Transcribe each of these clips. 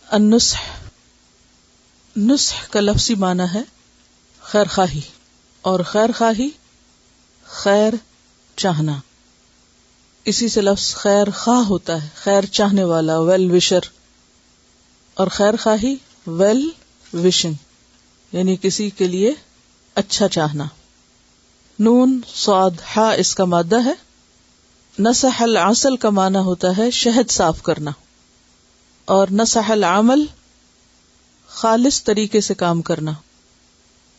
النصح، نصح کا لفظی معنی ہے خیر خواہی، اور خیر خواہی خیر چاہنا، اسی سے لفظ خیر خواہ ہوتا ہے، خیر چاہنے والا، ویل وشر، اور خیر خواہی ویل وشنگ یعنی کسی کے لیے اچھا چاہنا۔ نون صاد ہا اس کا مادہ ہے۔ نصح العسل کا معنی ہوتا ہے شہد صاف کرنا، اور نصح العمل خالص طریقے سے کام کرنا،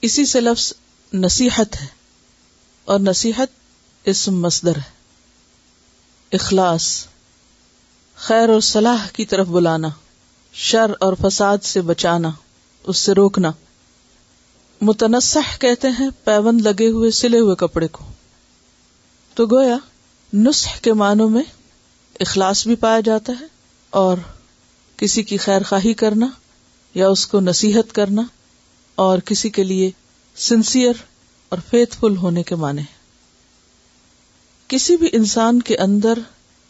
اسی سے لفظ نصیحت ہے، اور نصیحت اسم مصدر ہے۔ اخلاص خیر اور صلاح کی طرف بلانا، شر اور فساد سے بچانا، اس سے روکنا۔ متنصح کہتے ہیں پیوند لگے ہوئے سلے ہوئے کپڑے کو۔ تو گویا نصح کے معنوں میں اخلاص بھی پایا جاتا ہے، اور کسی کی خیر خواہی کرنا یا اس کو نصیحت کرنا، اور کسی کے لیے سنسیئر اور فیتھ فل ہونے کے معنی ہے۔ کسی بھی انسان کے اندر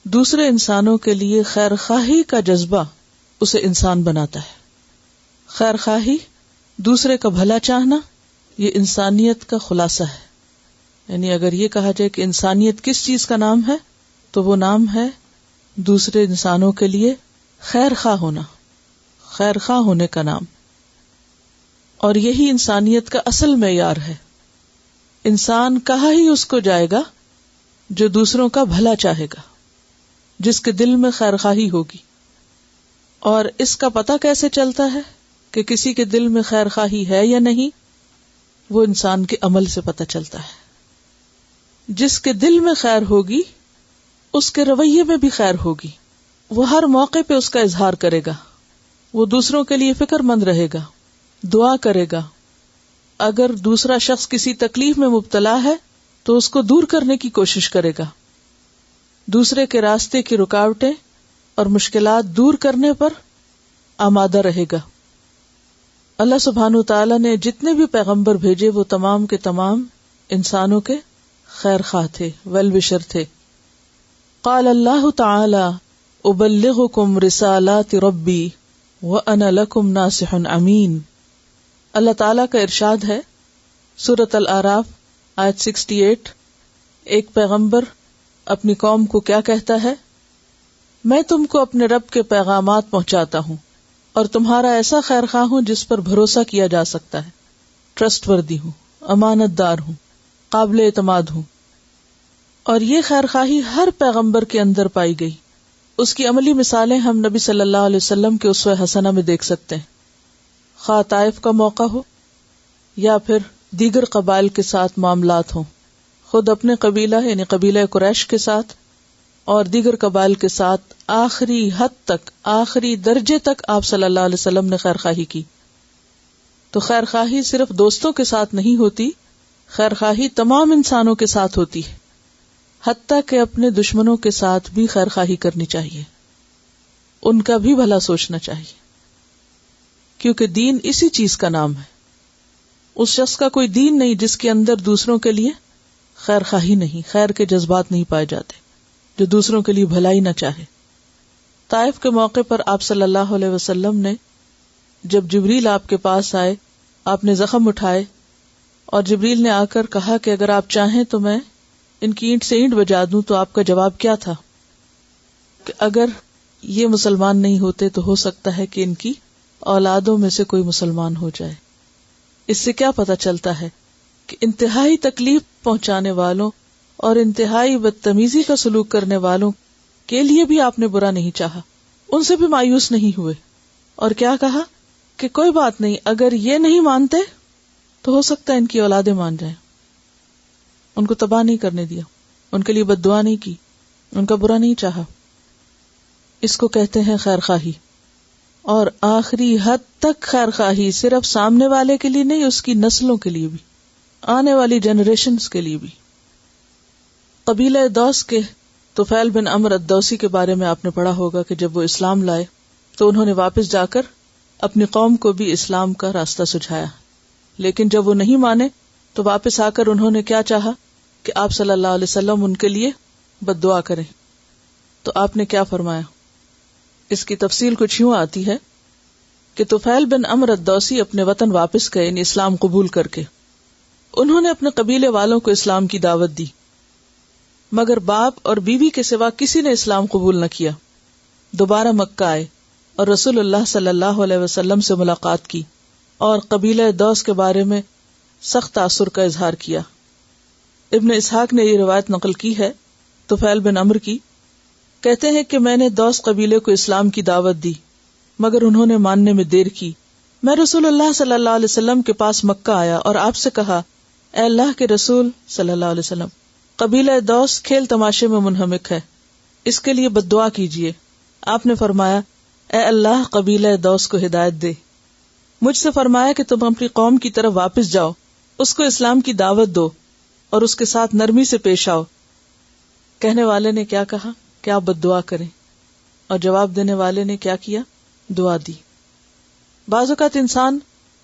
دوسرے انسانوں کے لیے خیر خواہی کا جذبہ اسے انسان بناتا ہے۔ خیر خواہی، دوسرے کا بھلا چاہنا، یہ انسانیت کا خلاصہ ہے۔ یعنی اگر یہ کہا جائے کہ انسانیت کس چیز کا نام ہے تو وہ نام ہے دوسرے انسانوں کے لیے خیر خواہ ہونا، خیر خواہ ہونے کا نام، اور یہی انسانیت کا اصل معیار ہے۔ انسان کہا ہی اس کو جائے گا جو دوسروں کا بھلا چاہے گا، جس کے دل میں خیر خواہی ہوگی۔ اور اس کا پتہ کیسے چلتا ہے کہ کسی کے دل میں خیر خواہی ہے یا نہیں؟ وہ انسان کے عمل سے پتہ چلتا ہے۔ جس کے دل میں خیر ہوگی اس کے رویے میں بھی خیر ہوگی، وہ ہر موقع پہ اس کا اظہار کرے گا، وہ دوسروں کے لیے فکر مند رہے گا، دعا کرے گا۔ اگر دوسرا شخص کسی تکلیف میں مبتلا ہے تو اس کو دور کرنے کی کوشش کرے گا، دوسرے کے راستے کی رکاوٹیں اور مشکلات دور کرنے پر آمادہ رہے گا۔ اللہ سبحانہ تعالیٰ نے جتنے بھی پیغمبر بھیجے وہ تمام کے تمام انسانوں کے خیر خواہ تھے، ویل وشر تھے۔ قال اللہ تعالی ابلغکم رسالات ربی وانا لکم ناصح امین۔ اللہ تعالیٰ کا ارشاد ہے سورۃ الاعراف آیت 68، ایک پیغمبر اپنی قوم کو کیا کہتا ہے؟ میں تم کو اپنے رب کے پیغامات پہنچاتا ہوں اور تمہارا ایسا خیر خواہ ہوں جس پر بھروسہ کیا جا سکتا ہے، ٹرسٹ وردی ہوں، امانت دار ہوں، قابل اعتماد ہوں۔ اور یہ خیر خواہی ہر پیغمبر کے اندر پائی گئی۔ اس کی عملی مثالیں ہم نبی صلی اللہ علیہ وسلم کے اسوہ حسنہ میں دیکھ سکتے ہیں، خواہ طائف کا موقع ہو یا پھر دیگر قبائل کے ساتھ معاملات ہوں، خود اپنے قبیلہ یعنی قبیلہ قریش کے ساتھ اور دیگر قبائل کے ساتھ آخری حد تک، آخری درجے تک آپ صلی اللہ علیہ وسلم نے خیر خواہی کی۔ تو خیر خواہی صرف دوستوں کے ساتھ نہیں ہوتی، خیر خواہی تمام انسانوں کے ساتھ ہوتی ہے، حتیٰ کہ اپنے دشمنوں کے ساتھ بھی خیر خواہی کرنی چاہیے، ان کا بھی بھلا سوچنا چاہیے، کیونکہ دین اسی چیز کا نام ہے۔ اس شخص کا کوئی دین نہیں جس کے اندر دوسروں کے لیے خیر خواہی نہیں، خیر کے جذبات نہیں پائے جاتے، جو دوسروں کے لیے بھلائی نہ چاہے۔ طائف کے موقع پر آپ صلی اللہ علیہ وسلم نے جب جبریل آپ کے پاس آئے، آپ نے زخم اٹھائے اور جبریل نے آ کر کہا کہ اگر آپ چاہیں تو میں ان کی اینٹ سے اینٹ بجا دوں، تو آپ کا جواب کیا تھا؟ کہ اگر یہ مسلمان نہیں ہوتے تو ہو سکتا ہے کہ ان کی اولادوں میں سے کوئی مسلمان ہو جائے۔ اس سے کیا پتہ چلتا ہے کہ انتہائی تکلیف پہنچانے والوں اور انتہائی بدتمیزی کا سلوک کرنے والوں کے لیے بھی آپ نے برا نہیں چاہا، ان سے بھی مایوس نہیں ہوئے، اور کیا کہا کہ کوئی بات نہیں، اگر یہ نہیں مانتے تو ہو سکتا ہے ان کی اولادیں مان جائیں۔ ان کو تباہ نہیں کرنے دیا، ان کے لیے بد دعا نہیں کی، ان کا برا نہیں چاہا۔ اس کو کہتے ہیں خیر خواہی، اور آخری حد تک خیر خواہی، صرف سامنے والے کے لیے نہیں، اس کی نسلوں کے لیے بھی، آنے والی جنریشنز کے لیے بھی۔ قبیلہ دوس کے طفیل بن عمرو الدوسی کے بارے میں آپ نے پڑھا ہوگا کہ جب وہ اسلام لائے تو انہوں نے واپس جا کر اپنی قوم کو بھی اسلام کا راستہ سجھایا، لیکن جب وہ نہیں مانے تو واپس آ کر انہوں نے کیا چاہا کہ آپ صلی اللہ علیہ وسلم ان کے لیے بد دعا کریں۔ تو آپ نے کیا فرمایا؟ اس کی تفصیل کچھ یوں آتی ہے کہ طفیل بن عمرو الدوسی اپنے وطن واپس گئے، یعنی اسلام قبول کر کے۔ انہوں نے اپنے قبیلے والوں کو اسلام کی دعوت دی، مگر باپ اور بیوی کے سوا کسی نے اسلام قبول نہ کیا۔ دوبارہ مکہ آئے اور رسول اللہ صلی اللہ علیہ وسلم سے ملاقات کی اور قبیلہ دوس کے بارے میں سخت تاثر کا اظہار کیا۔ ابن اسحاق نے یہ روایت نقل کی ہے طفیل بن عمرو کی، کہتے ہیں کہ میں نے دوس قبیلے کو اسلام کی دعوت دی مگر انہوں نے ماننے میں دیر کی۔ میں رسول اللہ صلی اللہ علیہ وسلم کے پاس مکہ آیا اور آپ سے کہا، اے اللہ کے رسول صلی اللہ علیہ وسلم، قبیلہ دوس کھیل تماشے میں منہمک ہے، اس کے لیے بد دعا کیجیے۔ آپ نے فرمایا، اے اللہ قبیلہ دوس کو ہدایت دے۔ مجھ سے فرمایا کہ تم اپنی قوم کی طرف واپس جاؤ، اس کو اسلام کی دعوت دو اور اس کے ساتھ نرمی سے پیش آؤ۔ کہنے والے نے کیا کہا کہ آپ بد دعا کریں، اور جواب دینے والے نے کیا کیا؟ دعا دی۔ بعض اوقات انسان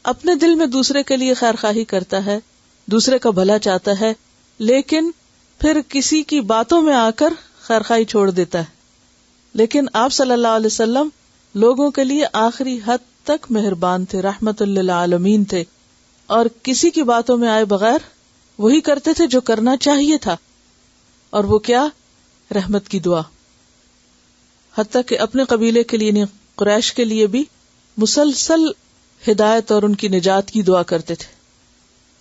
اپنے دل میں دوسرے کے لیے خیر خواہی کرتا ہے، دوسرے کا بھلا چاہتا ہے، لیکن پھر کسی کی باتوں میں آ کر خیر خواہی چھوڑ دیتا ہے۔ لیکن آپ صلی اللہ علیہ وسلم لوگوں کے لیے آخری حد تک مہربان تھے، رحمت للعالمین تھے، اور کسی کی باتوں میں آئے بغیر وہی کرتے تھے جو کرنا چاہیے تھا، اور وہ کیا؟ رحمت کی دعا۔ حتیٰ کہ اپنے قبیلے کے لیے، قریش کے لیے بھی مسلسل ہدایت اور ان کی نجات کی دعا کرتے تھے۔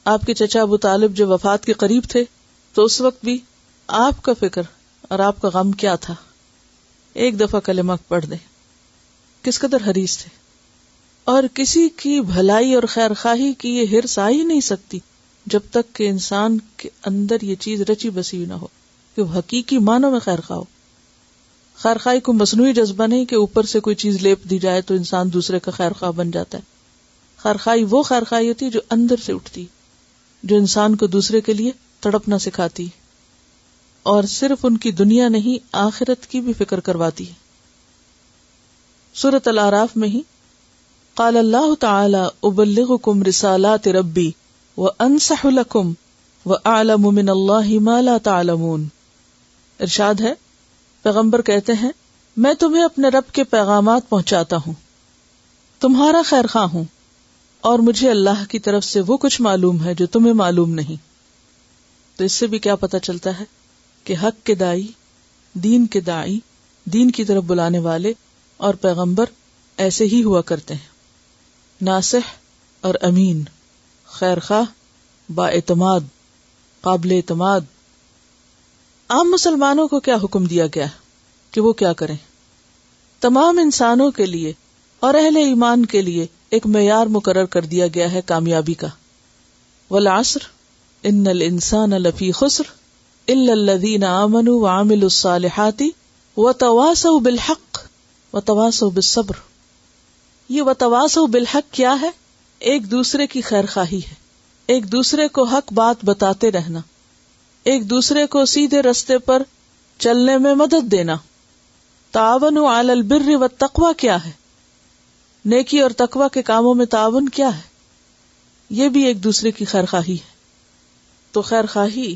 آپ کے چچا ابو طالب جو وفات کے قریب تھے تو اس وقت بھی آپ کا فکر اور آپ کا غم کیا تھا؟ ایک دفعہ کلمہ پڑھ دیں، کس قدر حریص تھے۔ اور کسی کی بھلائی اور خیر خواہی کی یہ ہرس آ ہی نہیں سکتی جب تک کہ انسان کے اندر یہ چیز رچی بسی نہ ہو کہ وہ حقیقی معنوں میں خیر خواہ ہو۔ خیر خواہی کو مصنوعی جذبہ نہیں کہ اوپر سے کوئی چیز لیپ دی جائے تو انسان دوسرے کا خیر خواہ بن جاتا ہے۔ خیر خواہی وہ خیر خواہی ہوتی ہے جو اندر سے اٹھتی، جو انسان کو دوسرے کے لیے تڑپنا سکھاتی اور صرف ان کی دنیا نہیں آخرت کی بھی فکر کرواتی ہے۔ سورۃ الاعراف میں ہی قال اللہ تعالی ابلغکم رسالات ربی وانصح لکم واعلم من اللہ ما لا تعلمون۔ ارشاد ہے، پیغمبر کہتے ہیں، میں تمہیں اپنے رب کے پیغامات پہنچاتا ہوں، تمہارا خیر خواہ ہوں، اور مجھے اللہ کی طرف سے وہ کچھ معلوم ہے جو تمہیں معلوم نہیں۔ تو اس سے بھی کیا پتہ چلتا ہے کہ حق کے دائی، دین کی طرف بلانے والے اور پیغمبر ایسے ہی ہوا کرتے ہیں، ناصح اور امین، خیر خواہ، با اعتماد، قابل اعتماد۔ عام مسلمانوں کو کیا حکم دیا گیا کہ وہ کیا کریں؟ تمام انسانوں کے لیے اور اہل ایمان کے لیے ایک معیار مقرر کر دیا گیا ہے کامیابی کا۔ والعصر ان الانسان لفی خسر الا الذین آمنوا وعملوا الصالحات وتواصوا بالحق وتواصوا بالصبر۔ یہ وتواصوا بالحق کیا ہے؟ ایک دوسرے کی خیر خواہی ہے، ایک دوسرے کو حق بات بتاتے رہنا، ایک دوسرے کو سیدھے رستے پر چلنے میں مدد دینا۔ تعاونوا علی البر والتقوی کیا ہے؟ نیکی اور تقوی کے کاموں میں تعاون کیا ہے؟ یہ بھی ایک دوسرے کی خیر خواہی ہے۔ تو خیر خواہی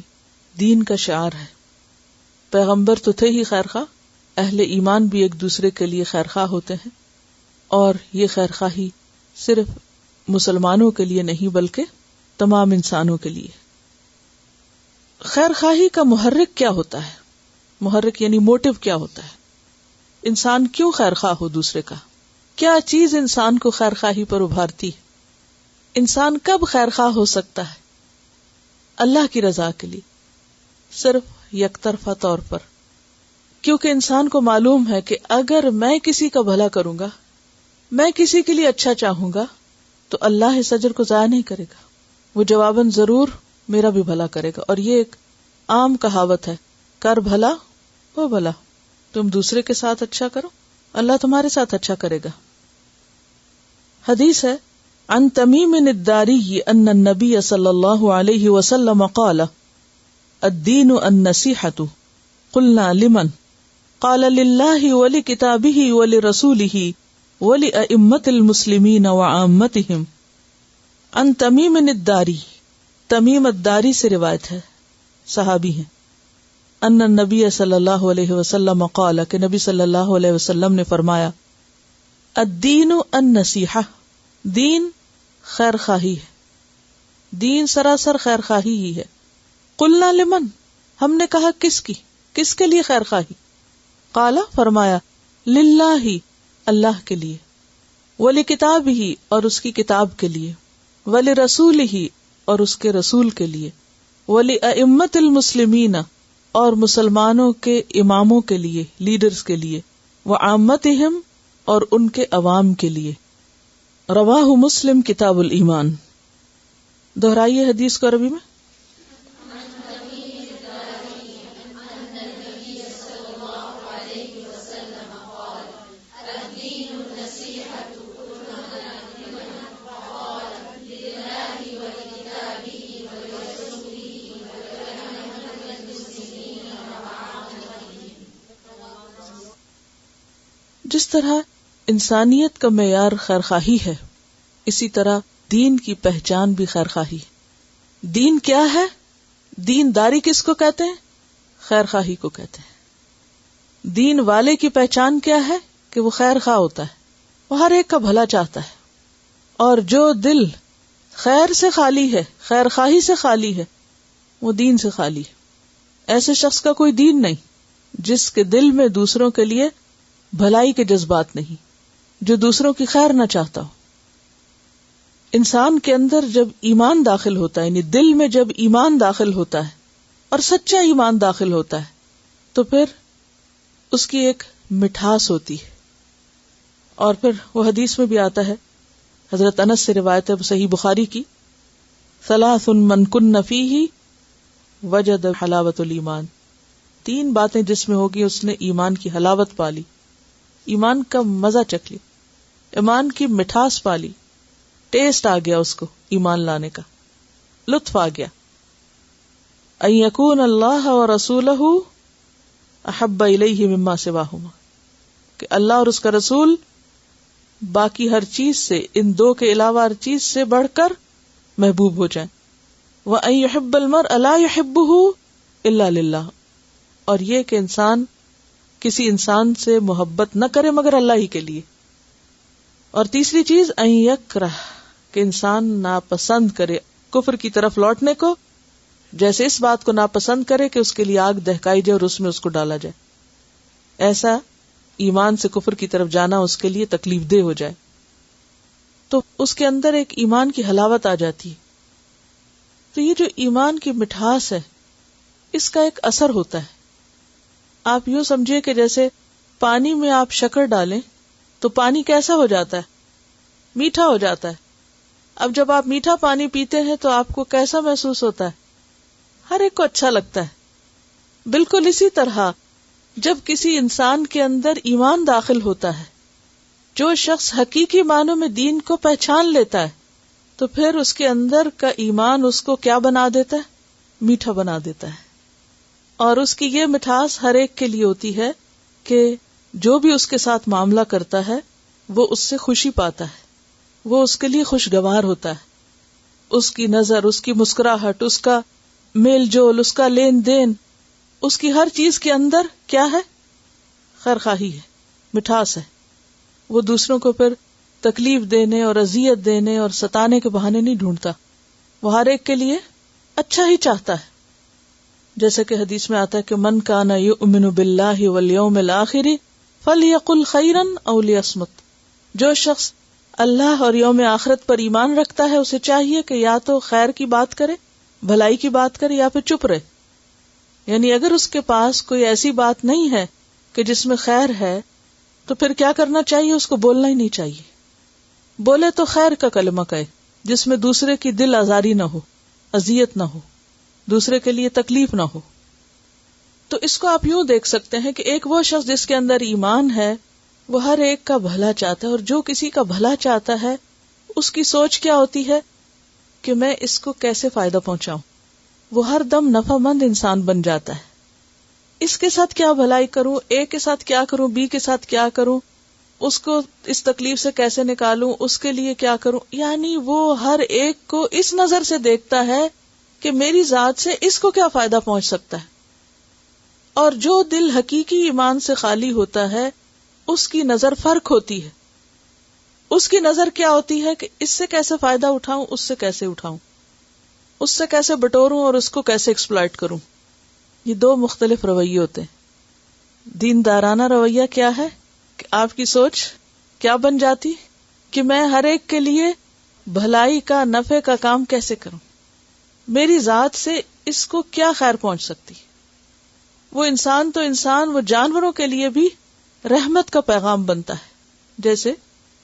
دین کا شعار ہے۔ پیغمبر تو تھے ہی خیر خواہ، اہل ایمان بھی ایک دوسرے کے لیے خیر خواہ ہوتے ہیں، اور یہ خیر خواہی صرف مسلمانوں کے لیے نہیں بلکہ تمام انسانوں کے لیے۔ خیر خواہی کا محرک کیا ہوتا ہے؟ محرک یعنی موٹیو کیا ہوتا ہے؟ انسان کیوں خیر خواہ ہو دوسرے کا؟ کیا چیز انسان کو خیر خواہی پر ابھارتی ہے؟ انسان کب خیر خواہ ہو سکتا ہے؟ اللہ کی رضا کے لیے، صرف یک طرفہ طور پر، کیونکہ انسان کو معلوم ہے کہ اگر میں کسی کا بھلا کروں گا، میں کسی کے لیے اچھا چاہوں گا، تو اللہ اس اجر کو ضائع نہیں کرے گا، وہ جواباً ضرور میرا بھی بھلا کرے گا۔ اور یہ ایک عام کہاوت ہے، کر بھلا وہ بھلا، تم دوسرے کے ساتھ اچھا کرو، اللہ تمہارے ساتھ اچھا کرے گا۔ حدیث ہے عن تمیم الداری ان النبی صلی اللہ علیہ وسلم قال الدین النصیحۃ قلنا لمن قال للہ ولکتابہ ولرسولہ ولأئمة المسلمین وعامتہم۔ عن تمیم الداری، تمیم الداری سے روایت ہے، صحابی ہیں، ان النبی صلی اللہ علیہ وسلم قال کہ نبی صلی اللہ علیہ وسلم نے فرمایا، الدین النصیحہ، دین خیر خواہی ہے، دین سراسر خیر خواہی ہی ہے. قلنا لمن، ہم نے کہا کس کی، کس کے لیے خیر خواہی؟ قالا، فرمایا، للہ، اللہ کے لیے، ولکتابہ، اور اس کی کتاب کے لیے، ولرسولہ، اور اس کے رسول کے لیے، ولأئمۃ المسلمین، اور مسلمانوں کے اماموں کے لیے، لیڈرز کے لیے، وعامتہم، اور ان کے عوام کے لیے. رواہ مسلم کتاب الایمان. دہرائیے حدیث کو عربی میں. جس طرح انسانیت کا معیار خیرخواہی ہے، اسی طرح دین کی پہچان بھی خیرخواہی. دین کیا ہے؟ دین داری کس کو کہتے ہیں؟ خیرخواہی کو کہتے ہیں. دین والے کی پہچان کیا ہے؟ کہ وہ خیر خواہ ہوتا ہے، وہ ہر ایک کا بھلا چاہتا ہے. اور جو دل خیر سے خالی ہے، خیر خواہی سے خالی ہے، وہ دین سے خالی ہے. ایسے شخص کا کوئی دین نہیں جس کے دل میں دوسروں کے لیے بھلائی کے جذبات نہیں، جو دوسروں کی خیر نہ چاہتا ہو. انسان کے اندر جب ایمان داخل ہوتا ہے، یعنی دل میں جب ایمان داخل ہوتا ہے اور سچا ایمان داخل ہوتا ہے، تو پھر اس کی ایک مٹھاس ہوتی ہے. اور پھر وہ حدیث میں بھی آتا ہے، حضرت انس سے روایت ہے صحیح بخاری کی، ثلاث من کن فیہ وجد حلاوت الایمان. 3 باتیں جس میں ہوگی اس نے ایمان کی حلاوت پالی، ایمان کا مزہ چکھ لی، ایمان کی مٹھاس پالی، ٹیسٹ آ گیا اس کو ایمان لانے کا، لطف آ گیا. ان یکون اللہ ورسولہ احب الیہ مما سواہما، کہ اللہ اور اس کا رسول باقی ہر چیز سے، ان 2 کے علاوہ ہر چیز سے بڑھ کر محبوب ہو جائیں. وان یحب المرء لا یحبہ الا للہ، اور یہ کہ انسان کسی انسان سے محبت نہ کرے مگر اللہ ہی کے لیے. اور تیسری چیز ان یکرہ، کہ انسان ناپسند کرے کفر کی طرف لوٹنے کو، جیسے اس بات کو ناپسند کرے کہ اس کے لیے آگ دہکائی جائے اور اس میں اس کو ڈالا جائے. ایسا ایمان سے کفر کی طرف جانا اس کے لیے تکلیف دہ ہو جائے، تو اس کے اندر ایک ایمان کی حلاوت آ جاتی ہے. تو یہ جو ایمان کی مٹھاس ہے، اس کا ایک اثر ہوتا ہے. آپ یوں سمجھیے کہ جیسے پانی میں آپ شکر ڈالیں تو پانی کیسا ہو جاتا ہے؟ میٹھا ہو جاتا ہے. اب جب آپ میٹھا پانی پیتے ہیں تو آپ کو کیسا محسوس ہوتا ہے؟ ہر ایک کو اچھا لگتا ہے. بالکل اسی طرح جب کسی انسان کے اندر ایمان داخل ہوتا ہے، جو شخص حقیقی معنوں میں دین کو پہچان لیتا ہے، تو پھر اس کے اندر کا ایمان اس کو کیا بنا دیتا ہے؟ میٹھا بنا دیتا ہے. اور اس کی یہ مٹھاس ہر ایک کے لیے ہوتی ہے کہ جو بھی اس کے ساتھ معاملہ کرتا ہے وہ اس سے خوشی پاتا ہے، وہ اس کے لیے خوشگوار ہوتا ہے. اس کی نظر، اس کی مسکراہٹ، اس کا میل جول، اس کا لین دین، اس کی ہر چیز کے اندر کیا ہے؟ خیرخواہی ہے، مٹھاس ہے. وہ دوسروں کو پھر تکلیف دینے اور اذیت دینے اور ستانے کے بہانے نہیں ڈھونڈتا، وہ ہر ایک کے لیے اچھا ہی چاہتا ہے. جیسے کہ حدیث میں آتا ہے کہ من کان یؤمن باللہ والیوم الآخر فلیقل خیرا او لیصمت. جو شخص اللہ اور یوم آخرت پر ایمان رکھتا ہے اسے چاہیے کہ یا تو خیر کی بات کرے، بھلائی کی بات کرے، یا پھر چپ رہے. یعنی اگر اس کے پاس کوئی ایسی بات نہیں ہے کہ جس میں خیر ہے تو پھر کیا کرنا چاہیے؟ اس کو بولنا ہی نہیں چاہیے. بولے تو خیر کا کلمہ کہے جس میں دوسرے کی دل آزاری نہ ہو، اذیت نہ ہو، دوسرے کے لیے تکلیف نہ ہو. تو اس کو آپ یوں دیکھ سکتے ہیں کہ ایک وہ شخص جس کے اندر ایمان ہے وہ ہر ایک کا بھلا چاہتا ہے، اور جو کسی کا بھلا چاہتا ہے اس کی سوچ کیا ہوتی ہے کہ میں اس کو کیسے فائدہ پہنچاؤں. وہ ہر دم نفع مند انسان بن جاتا ہے. اس کے ساتھ کیا بھلائی کروں، اے کے ساتھ کیا کروں، بی کے ساتھ کیا کروں، اس کو اس تکلیف سے کیسے نکالوں، اس کے لیے کیا کروں. یعنی وہ ہر ایک کو اس نظر سے دیکھتا ہے کہ میری ذات سے اس کو کیا فائدہ پہنچ سکتا ہے. اور جو دل حقیقی ایمان سے خالی ہوتا ہے اس کی نظر فرق ہوتی ہے. اس کی نظر کیا ہوتی ہے کہ اس سے کیسے فائدہ اٹھاؤں، اس سے کیسے اٹھاؤں، اس سے کیسے بٹوروں اور اس کو کیسے ایکسپلائٹ کروں. یہ دو مختلف رویے ہوتے ہیں. دیندارانہ رویہ کیا ہے کہ آپ کی سوچ کیا بن جاتی کہ میں ہر ایک کے لیے بھلائی کا، نفع کا کام کیسے کروں، میری ذات سے اس کو کیا خیر پہنچ سکتی. وہ انسان تو انسان، وہ جانوروں کے لیے بھی رحمت کا پیغام بنتا ہے. جیسے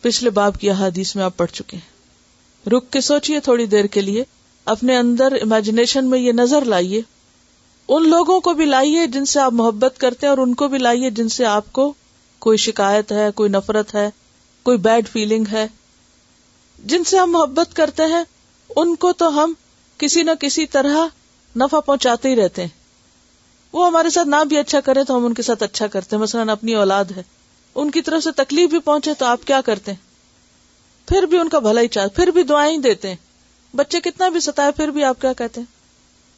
پچھلے باب کی احادیث میں آپ پڑھ چکے ہیں. رک کے سوچئے تھوڑی دیر کے لیے، اپنے اندر امیجنیشن میں یہ نظر لائیے، ان لوگوں کو بھی لائیے جن سے آپ محبت کرتے ہیں، اور ان کو بھی لائیے جن سے آپ کو کوئی شکایت ہے، کوئی نفرت ہے، کوئی بیڈ فیلنگ ہے. جن سے ہم محبت کرتے ہیں ان کو تو ہم کسی نہ کسی طرح نفع پہنچاتے ہی رہتے ہیں. وہ ہمارے ساتھ نہ بھی اچھا کرے تو ہم ان کے ساتھ اچھا کرتے ہیں. مثلا اپنی اولاد ہے، ان کی طرف سے تکلیف بھی پہنچے تو آپ کیا کرتے ہیں؟ پھر بھی ان کا بھلا ہی چاہتے، پھر بھی دعائیں ہی دیتے ہیں. بچے کتنا بھی ستائے پھر بھی آپ کیا کہتے ہیں؟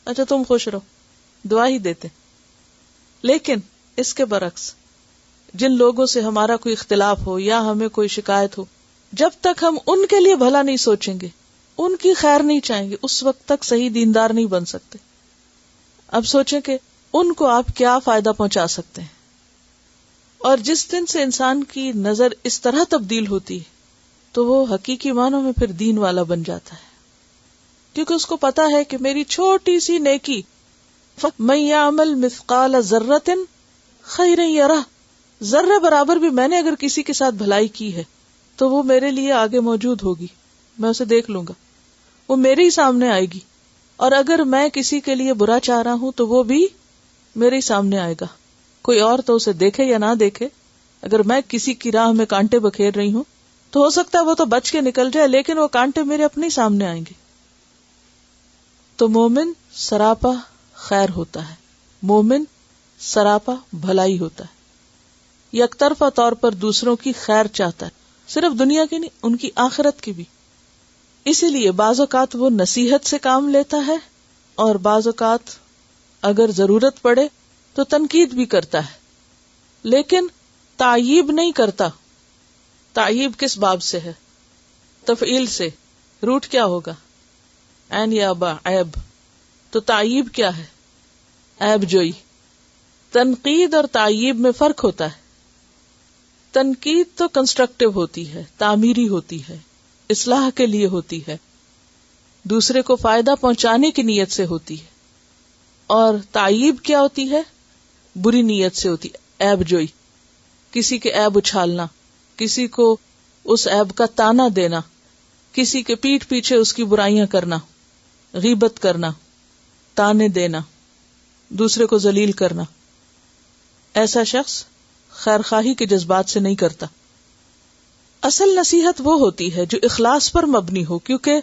اچھا تم خوش رہو، دعا ہی دیتے. لیکن اس کے برعکس جن لوگوں سے ہمارا کوئی اختلاف ہو یا ہمیں کوئی شکایت ہو، جب تک ہم ان کے لیے بھلا نہیں سوچیں گے، ان کی خیر نہیں چاہیں گے، اس وقت تک صحیح دیندار نہیں بن سکتے. اب سوچیں کہ ان کو آپ کیا فائدہ پہنچا سکتے ہیں. اور جس دن سے انسان کی نظر اس طرح تبدیل ہوتی ہے تو وہ حقیقی معنوں میں پھر دین والا بن جاتا ہے، کیونکہ اس کو پتا ہے کہ میری چھوٹی سی نیکی، مَن یعمل مثقال ذرۃ خیرا یرہ، ذرے برابر بھی میں نے اگر کسی کے ساتھ بھلائی کی ہے تو وہ میرے لیے آگے موجود ہوگی، میں اسے دیکھ لوں گا، وہ میرے ہی سامنے آئے گی. اور اگر میں کسی کے لیے برا چاہ رہا ہوں تو وہ بھی میرے ہی سامنے آئے گا. کوئی اور تو اسے دیکھے یا نہ دیکھے، اگر میں کسی کی راہ میں کانٹے بکھیر رہی ہوں تو ہو سکتا ہے وہ تو بچ کے نکل جائے، لیکن وہ کانٹے میرے اپنے ہی سامنے آئیں گے. تو مومن سراپا خیر ہوتا ہے، مومن سراپا بھلائی ہوتا ہے، یک طرفہ طور پر دوسروں کی خیر چاہتا ہے، صرف دنیا کی نہیں، ان کی آخرت کی بھی. اسی لیے بعض اوقات وہ نصیحت سے کام لیتا ہے، اور بعض اوقات اگر ضرورت پڑے تو تنقید بھی کرتا ہے، لیکن تعییب نہیں کرتا. تعییب کس باب سے ہے؟ تفعیل سے. روٹ کیا ہوگا؟ عین یا با، عیب. تو تعییب کیا ہے؟ عیب جوئی. تنقید اور تعییب میں فرق ہوتا ہے. تنقید تو کنسٹرکٹیو ہوتی ہے، تعمیری ہوتی ہے، اصلاح کے لیے ہوتی ہے، دوسرے کو فائدہ پہنچانے کی نیت سے ہوتی ہے. اور تعییب کیا ہوتی ہے؟ بری نیت سے ہوتی ہے، عیب جوئی، کسی کے عیب اچھالنا، کسی کو اس عیب کا تانا دینا، کسی کے پیٹھ پیچھے اس کی برائیاں کرنا، غیبت کرنا، تانے دینا، دوسرے کو ذلیل کرنا. ایسا شخص خیر خواہی کے جذبات سے نہیں کرتا. اصل نصیحت وہ ہوتی ہے جو اخلاص پر مبنی ہو، کیونکہ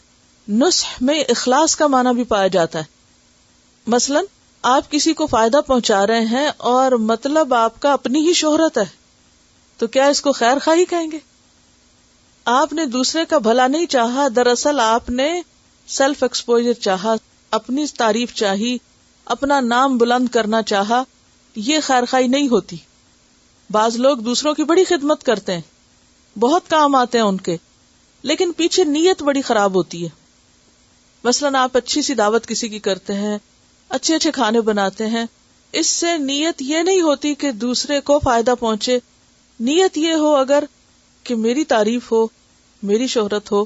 نصح میں اخلاص کا معنی بھی پایا جاتا ہے. مثلا آپ کسی کو فائدہ پہنچا رہے ہیں اور مطلب آپ کا اپنی ہی شہرت ہے، تو کیا اس کو خیر خواہی کہیں گے؟ آپ نے دوسرے کا بھلا نہیں چاہا، دراصل آپ نے سیلف ایکسپوجر چاہا، اپنی تعریف چاہی، اپنا نام بلند کرنا چاہا. یہ خیر خواہی نہیں ہوتی. بعض لوگ دوسروں کی بڑی خدمت کرتے ہیں، بہت کام آتے ہیں ان کے، لیکن پیچھے نیت بڑی خراب ہوتی ہے. مثلا آپ اچھی سی دعوت کسی کی کرتے ہیں، اچھے اچھے کھانے بناتے ہیں، اس سے نیت یہ نہیں ہوتی کہ دوسرے کو فائدہ پہنچے. نیت یہ ہو اگر کہ میری تعریف ہو، میری شہرت ہو،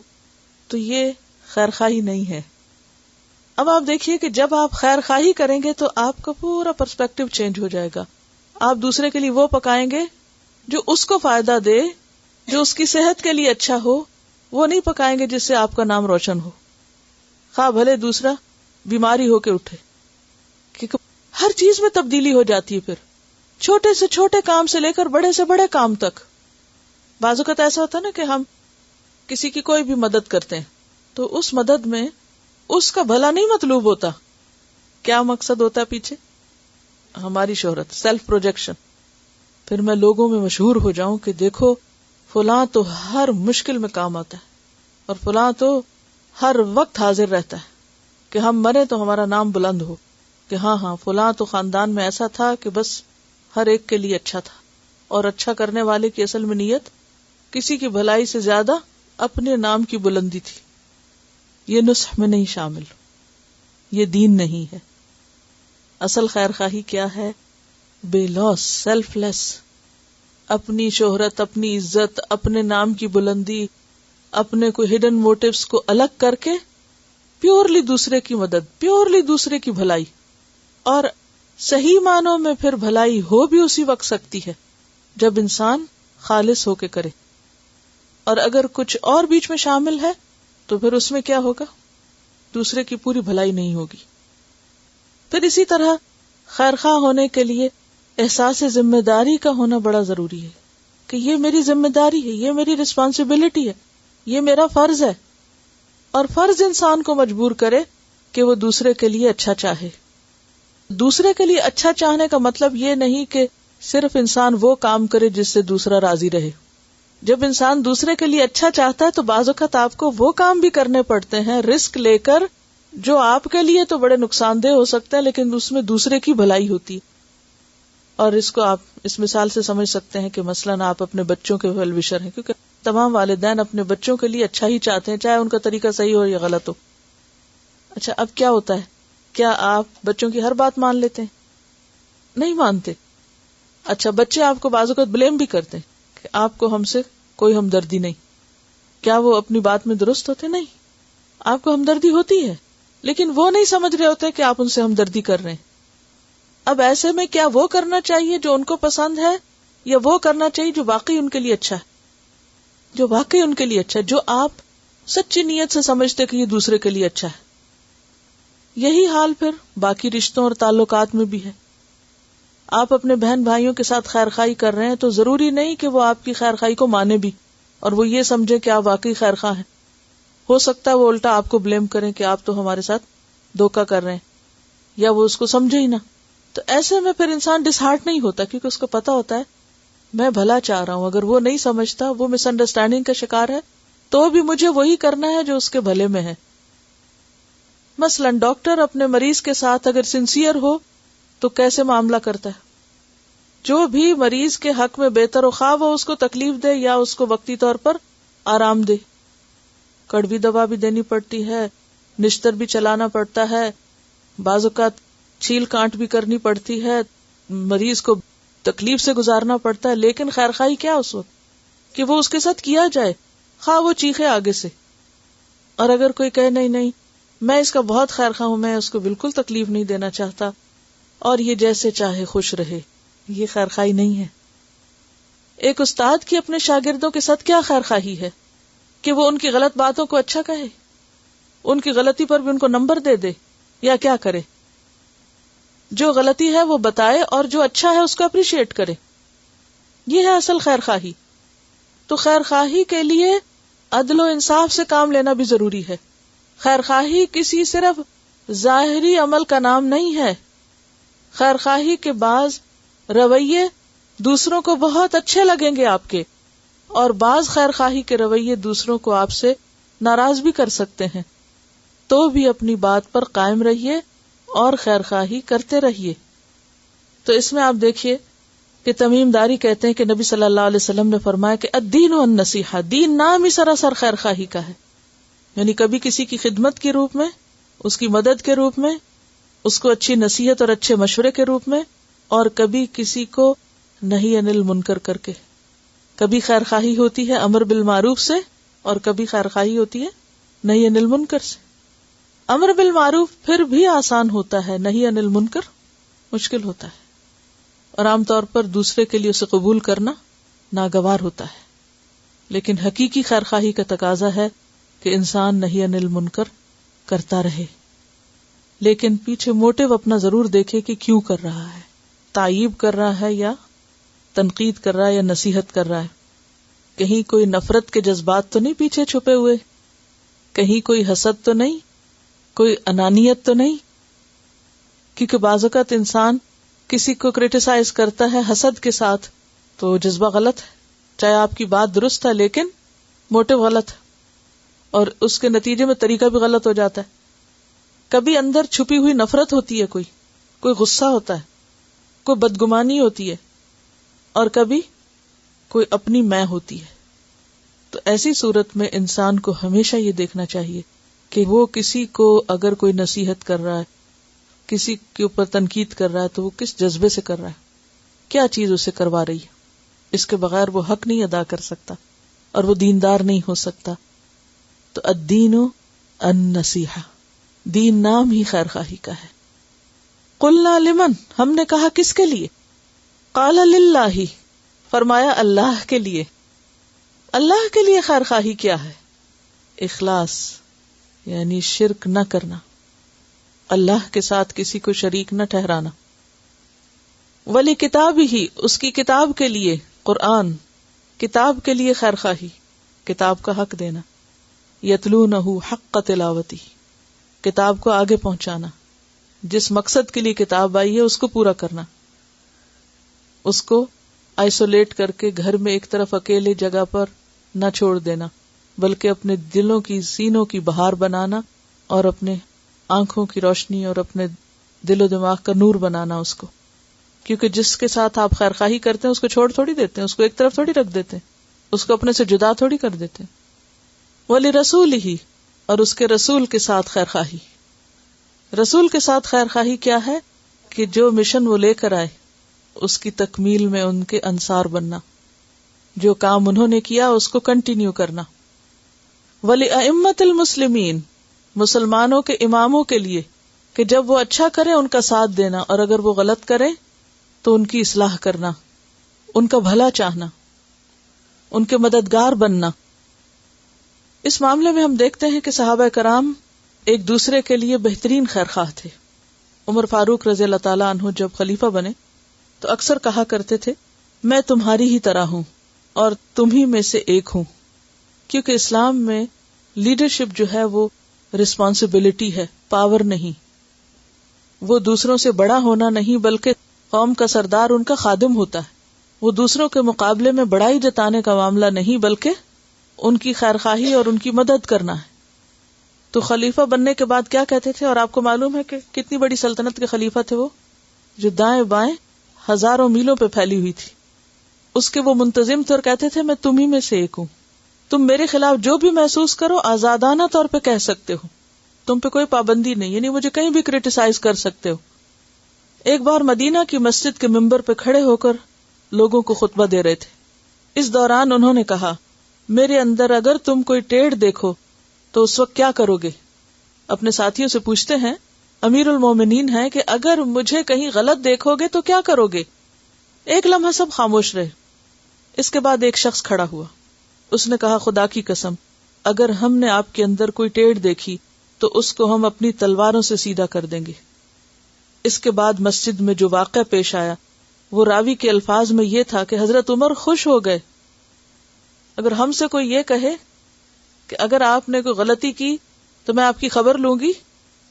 تو یہ خیر خواہی نہیں ہے. اب آپ دیکھیے کہ جب آپ خیر خواہی کریں گے تو آپ کا پورا پرسپیکٹو چینج ہو جائے گا. آپ دوسرے کے لیے وہ پکائیں گے جو اس کو فائدہ دے، جو اس کی صحت کے لیے اچھا ہو، وہ نہیں پکائیں گے جس سے آپ کا نام روشن ہو، خواہ بھلے دوسرا بیماری ہو کے اٹھے. کیونکہ ہر چیز میں تبدیلی ہو جاتی ہے، پھر چھوٹے سے چھوٹے کام سے لے کر بڑے سے بڑے کام تک. بعض اوقات ایسا ہوتا ہے نا کہ ہم کسی کی کوئی بھی مدد کرتے ہیں تو اس مدد میں اس کا بھلا نہیں مطلوب ہوتا. کیا مقصد ہوتا ہے پیچھے؟ ہماری شہرت، سیلف پروجیکشن. پھر میں لوگوں میں مشہور ہو جاؤں کہ دیکھو فلاں تو ہر مشکل میں کام آتا ہے، اور فلاں تو ہر وقت حاضر رہتا ہے، کہ ہم مرے تو ہمارا نام بلند ہو کہ ہاں فلاں تو خاندان میں ایسا تھا کہ بس ہر ایک کے لیے اچھا تھا. اور اچھا کرنے والے کی اصل میں نیت کسی کی بھلائی سے زیادہ اپنے نام کی بلندی تھی. یہ نصح میں نہیں شامل، یہ دین نہیں ہے. اصل خیر خواہی کیا ہے؟ بے لوس، سیلف لیس، اپنی شہرت، اپنی عزت، اپنے نام کی بلندی، اپنے کوئی ہڈن موٹیوز کو الگ کر کے پیورلی دوسرے کی مدد، پیورلی دوسرے کی بھلائی. اور صحیح معنوں میں پھر بھلائی ہو بھی اسی وقت سکتی ہے جب انسان خالص ہو کے کرے. اور اگر کچھ اور بیچ میں شامل ہے تو پھر اس میں کیا ہوگا؟ دوسرے کی پوری بھلائی نہیں ہوگی. پھر اسی طرح خیر خواہ ہونے کے لیے احساس ذمہ داری کا ہونا بڑا ضروری ہے کہ یہ میری ذمہ داری ہے، یہ میری رسپانسبلٹی ہے، یہ میرا فرض ہے. اور فرض انسان کو مجبور کرے کہ وہ دوسرے کے لیے اچھا چاہے. دوسرے کے لیے اچھا چاہنے کا مطلب یہ نہیں کہ صرف انسان وہ کام کرے جس سے دوسرا راضی رہے. جب انسان دوسرے کے لیے اچھا چاہتا ہے تو بعض اوقات آپ کو وہ کام بھی کرنے پڑتے ہیں رسک لے کر جو آپ کے لیے تو بڑے نقصان دہ ہو سکتا ہے لیکن اس میں دوسرے کی بھلائی ہوتی ہے. اور اس کو آپ اس مثال سے سمجھ سکتے ہیں کہ مثلاً آپ اپنے بچوں کے ویل وشر ہیں، کیونکہ تمام والدین اپنے بچوں کے لیے اچھا ہی چاہتے ہیں، چاہے ان کا طریقہ صحیح ہو یا غلط ہو. اچھا، اب کیا ہوتا ہے؟ کیا آپ بچوں کی ہر بات مان لیتے ہیں؟ نہیں مانتے. اچھا، بچے آپ کو بعض اوقات بلیم بھی کرتے ہیں کہ آپ کو ہم سے کوئی ہمدردی نہیں. کیا وہ اپنی بات میں درست ہوتے؟ نہیں، آپ کو ہمدردی ہوتی ہے لیکن وہ نہیں سمجھ رہے ہوتے کہ آپ ان سے ہمدردی کر رہے ہیں. اب ایسے میں کیا وہ کرنا چاہیے جو ان کو پسند ہے یا وہ کرنا چاہیے جو واقعی ان کے لیے اچھا ہے؟ جو واقعی ان کے لیے اچھا ہے، جو آپ سچی نیت سے سمجھتے کہ یہ دوسرے کے لیے اچھا ہے. یہی حال پھر باقی رشتوں اور تعلقات میں بھی ہے. آپ اپنے بہن بھائیوں کے ساتھ خیر خواہی کر رہے ہیں تو ضروری نہیں کہ وہ آپ کی خیر خواہی کو مانے بھی اور وہ یہ سمجھے کہ آپ واقعی خیر خواہ ہیں. ہو سکتا ہے وہ الٹا آپ کو بلیم کریں کہ آپ تو ہمارے ساتھ دھوکہ کر رہے ہیں، یا وہ اس کو سمجھے ہی نہ. تو ایسے میں پھر انسان ڈس ہارٹ نہیں ہوتا کیونکہ اس کو پتا ہوتا ہے میں بھلا چاہ رہا ہوں. اگر وہ نہیں سمجھتا، وہ مس انڈرسٹینڈنگ کا شکار ہے، تو بھی مجھے وہی کرنا ہے جو اس کے بھلے میں ہے. مثلاً ڈاکٹر اپنے مریض کے ساتھ اگر سنسیئر ہو تو کیسے معاملہ کرتا ہے؟ جو بھی مریض کے حق میں بہتر ہو، خواہ وہ اس کو تکلیف دے یا اس کو وقتی طور پر آرام دے. کڑوی دوا بھی دینی پڑتی ہے، نشتر بھی چلانا پڑتا ہے، بعض اوقات چھیل کانٹ بھی کرنی پڑتی ہے، مریض کو تکلیف سے گزارنا پڑتا ہے، لیکن خیر خواہی کیا اس وقت کہ وہ اس کے ساتھ کیا جائے، خواہ وہ چیخے آگے سے. اور اگر کوئی کہے نہیں میں اس کا بہت خیر خواہ ہوں، میں اس کو بالکل تکلیف نہیں دینا چاہتا اور یہ جیسے چاہے خوش رہے، یہ خیر خواہی نہیں ہے. ایک استاد کی اپنے شاگردوں کے ساتھ کیا خیر خواہی ہے کہ وہ ان کی غلط باتوں کو اچھا کہے، ان کی غلطی پر بھی ان کو نمبر دے دے، یا کیا کرے؟ جو غلطی ہے وہ بتائے اور جو اچھا ہے اس کو اپریشیٹ کرے. یہ ہے اصل خیر خواہی. تو خیر خواہی کے لیے عدل و انصاف سے کام لینا بھی ضروری ہے. خیر خواہی کسی صرف ظاہری عمل کا نام نہیں ہے. خیر خواہی کے بعض رویے دوسروں کو بہت اچھے لگیں گے آپ کے، اور بعض خیر خواہی کے رویے دوسروں کو آپ سے ناراض بھی کر سکتے ہیں. تو بھی اپنی بات پر قائم رہیے اور خیر خواہی کرتے رہیے. تو اس میں آپ دیکھیے کہ تمیم داری کہتے ہیں کہ نبی صلی اللہ علیہ وسلم نے فرمایا کہ الدین والنصیحہ، دین نام ہی سراسر خیر خواہی کا ہے. یعنی کبھی کسی کی خدمت کے روپ میں، اس کی مدد کے روپ میں، اس کو اچھی نصیحت اور اچھے مشورے کے روپ میں، اور کبھی کسی کو نہی عن المنکر کر کے. کبھی خیر خواہی ہوتی ہے امر بالمعروف سے اور کبھی خیر خواہی ہوتی ہے نہی عن المنکر سے. امر بالمعروف پھر بھی آسان ہوتا ہے، نہی عن المنکر مشکل ہوتا ہے، اور عام طور پر دوسرے کے لیے اسے قبول کرنا ناگوار ہوتا ہے. لیکن حقیقی خیر خواہی کا تقاضا ہے کہ انسان نہی عن المنکر کرتا رہے، لیکن پیچھے موٹیو اپنا ضرور دیکھے کہ کیوں کر رہا ہے. تعیب کر رہا ہے یا تنقید کر رہا ہے یا نصیحت کر رہا ہے. کہیں کوئی نفرت کے جذبات تو نہیں پیچھے چھپے ہوئے، کہیں کوئی حسد تو نہیں، کوئی انانیت تو نہیں. کیونکہ بعض اوقات انسان کسی کو کرٹیسائز کرتا ہے حسد کے ساتھ تو جذبہ غلط ہے، چاہے آپ کی بات درست ہے لیکن موٹو غلط ہے، اور اس کے نتیجے میں طریقہ بھی غلط ہو جاتا ہے. کبھی اندر چھپی ہوئی نفرت ہوتی ہے، کوئی غصہ ہوتا ہے، کوئی بدگمانی ہوتی ہے، اور کبھی کوئی اپنی میں ہوتی ہے. تو ایسی صورت میں انسان کو ہمیشہ یہ دیکھنا چاہیے کہ وہ کسی کو اگر کوئی نصیحت کر رہا ہے، کسی کے اوپر تنقید کر رہا ہے، تو وہ کس جذبے سے کر رہا ہے، کیا چیز اسے کروا رہی ہے. اس کے بغیر وہ حق نہیں ادا کر سکتا اور وہ دیندار نہیں ہو سکتا. تو الدین النصیحہ، دین نام ہی خیر خواہی کا ہے. قلنا لمن، ہم نے کہا کس کے لیے؟ قال للہ، فرمایا اللہ کے لیے. اللہ کے لیے خیر خواہی کیا ہے؟ اخلاص، یعنی شرک نہ کرنا، اللہ کے ساتھ کسی کو شریک نہ ٹھہرانا. ولی کتاب ہی، اس کی کتاب کے لیے، قرآن کتاب کے لیے خیر خواہی، کتاب کا حق دینا. یتلونہ حق تلاوتی، کتاب کو آگے پہنچانا، جس مقصد کے لیے کتاب آئی ہے اس کو پورا کرنا، اس کو آئسولیٹ کر کے گھر میں ایک طرف اکیلے جگہ پر نہ چھوڑ دینا، بلکہ اپنے دلوں کی، سینوں کی بہار بنانا اور اپنے آنکھوں کی روشنی اور اپنے دل و دماغ کا نور بنانا اس کو. کیونکہ جس کے ساتھ آپ خیر خواہی کرتے ہیں اس کو چھوڑ تھوڑی دیتے ہیں، اس کو ایک طرف تھوڑی رکھ دیتے ہیں، اس کو اپنے سے جدا تھوڑی کر دیتے ہیں. ولی رسول ہی، اور اس کے رسول کے ساتھ خیر خواہی. رسول کے ساتھ خیر خواہی کیا ہے؟ کہ جو مشن وہ لے کر آئے اس کی تکمیل میں ان کے انصار بننا، جو کام انہوں نے کیا اس کو کنٹینیو کرنا. ولی ائمۃ المسلمین، مسلمانوں کے اماموں کے لیے، کہ جب وہ اچھا کریں ان کا ساتھ دینا، اور اگر وہ غلط کریں تو ان کی اصلاح کرنا، ان کا بھلا چاہنا، ان کے مددگار بننا. اس معاملے میں ہم دیکھتے ہیں کہ صحابہ کرام ایک دوسرے کے لیے بہترین خیر خواہ تھے. عمر فاروق رضی اللہ تعالیٰ عنہ جب خلیفہ بنے تو اکثر کہا کرتے تھے، میں تمہاری ہی طرح ہوں اور تم ہی میں سے ایک ہوں. کیونکہ اسلام میں لیڈرشپ جو ہے وہ رسپانسبلٹی ہے، پاور نہیں. وہ دوسروں سے بڑا ہونا نہیں، بلکہ قوم کا سردار ان کا خادم ہوتا ہے. وہ دوسروں کے مقابلے میں بڑائی جتانے کا معاملہ نہیں، بلکہ ان کی خیر خواہی اور ان کی مدد کرنا ہے. تو خلیفہ بننے کے بعد کیا کہتے تھے؟ اور آپ کو معلوم ہے کہ کتنی بڑی سلطنت کے خلیفہ تھے وہ، جو دائیں بائیں ہزاروں میلوں پہ پھیلی ہوئی تھی. اس کے وہ منتظم تھے اور کہتے تھے، میں تم ہی میں سے ایک ہوں، تم میرے خلاف جو بھی محسوس کرو آزادانہ طور پہ کہہ سکتے ہو، تم پہ کوئی پابندی نہیں، یعنی مجھے کہیں بھی کرٹیسائز کر سکتے ہو. ایک بار مدینہ کی مسجد کے ممبر پہ کھڑے ہو کر لوگوں کو خطبہ دے رہے تھے. اس دوران انہوں نے کہا، میرے اندر اگر تم کوئی ٹیڑھ دیکھو تو اس وقت کیا کرو گے؟ اپنے ساتھیوں سے پوچھتے ہیں، امیر المومنین ہیں، کہ اگر مجھے کہیں غلط دیکھو گے تو کیا کرو گے؟ ایک لمحہ سب خاموش رہے. اس کے بعد ایک شخص کھڑا ہوا، اس نے کہا، خدا کی قسم اگر ہم نے آپ کے اندر کوئی ٹیڑھ دیکھی تو اس کو ہم اپنی تلواروں سے سیدھا کر دیں گے. اس کے بعد مسجد میں جو واقعہ پیش آیا وہ راوی کے الفاظ میں یہ تھا کہ حضرت عمر خوش ہو گئے. اگر ہم سے کوئی یہ کہے کہ اگر آپ نے کوئی غلطی کی تو میں آپ کی خبر لوں گی،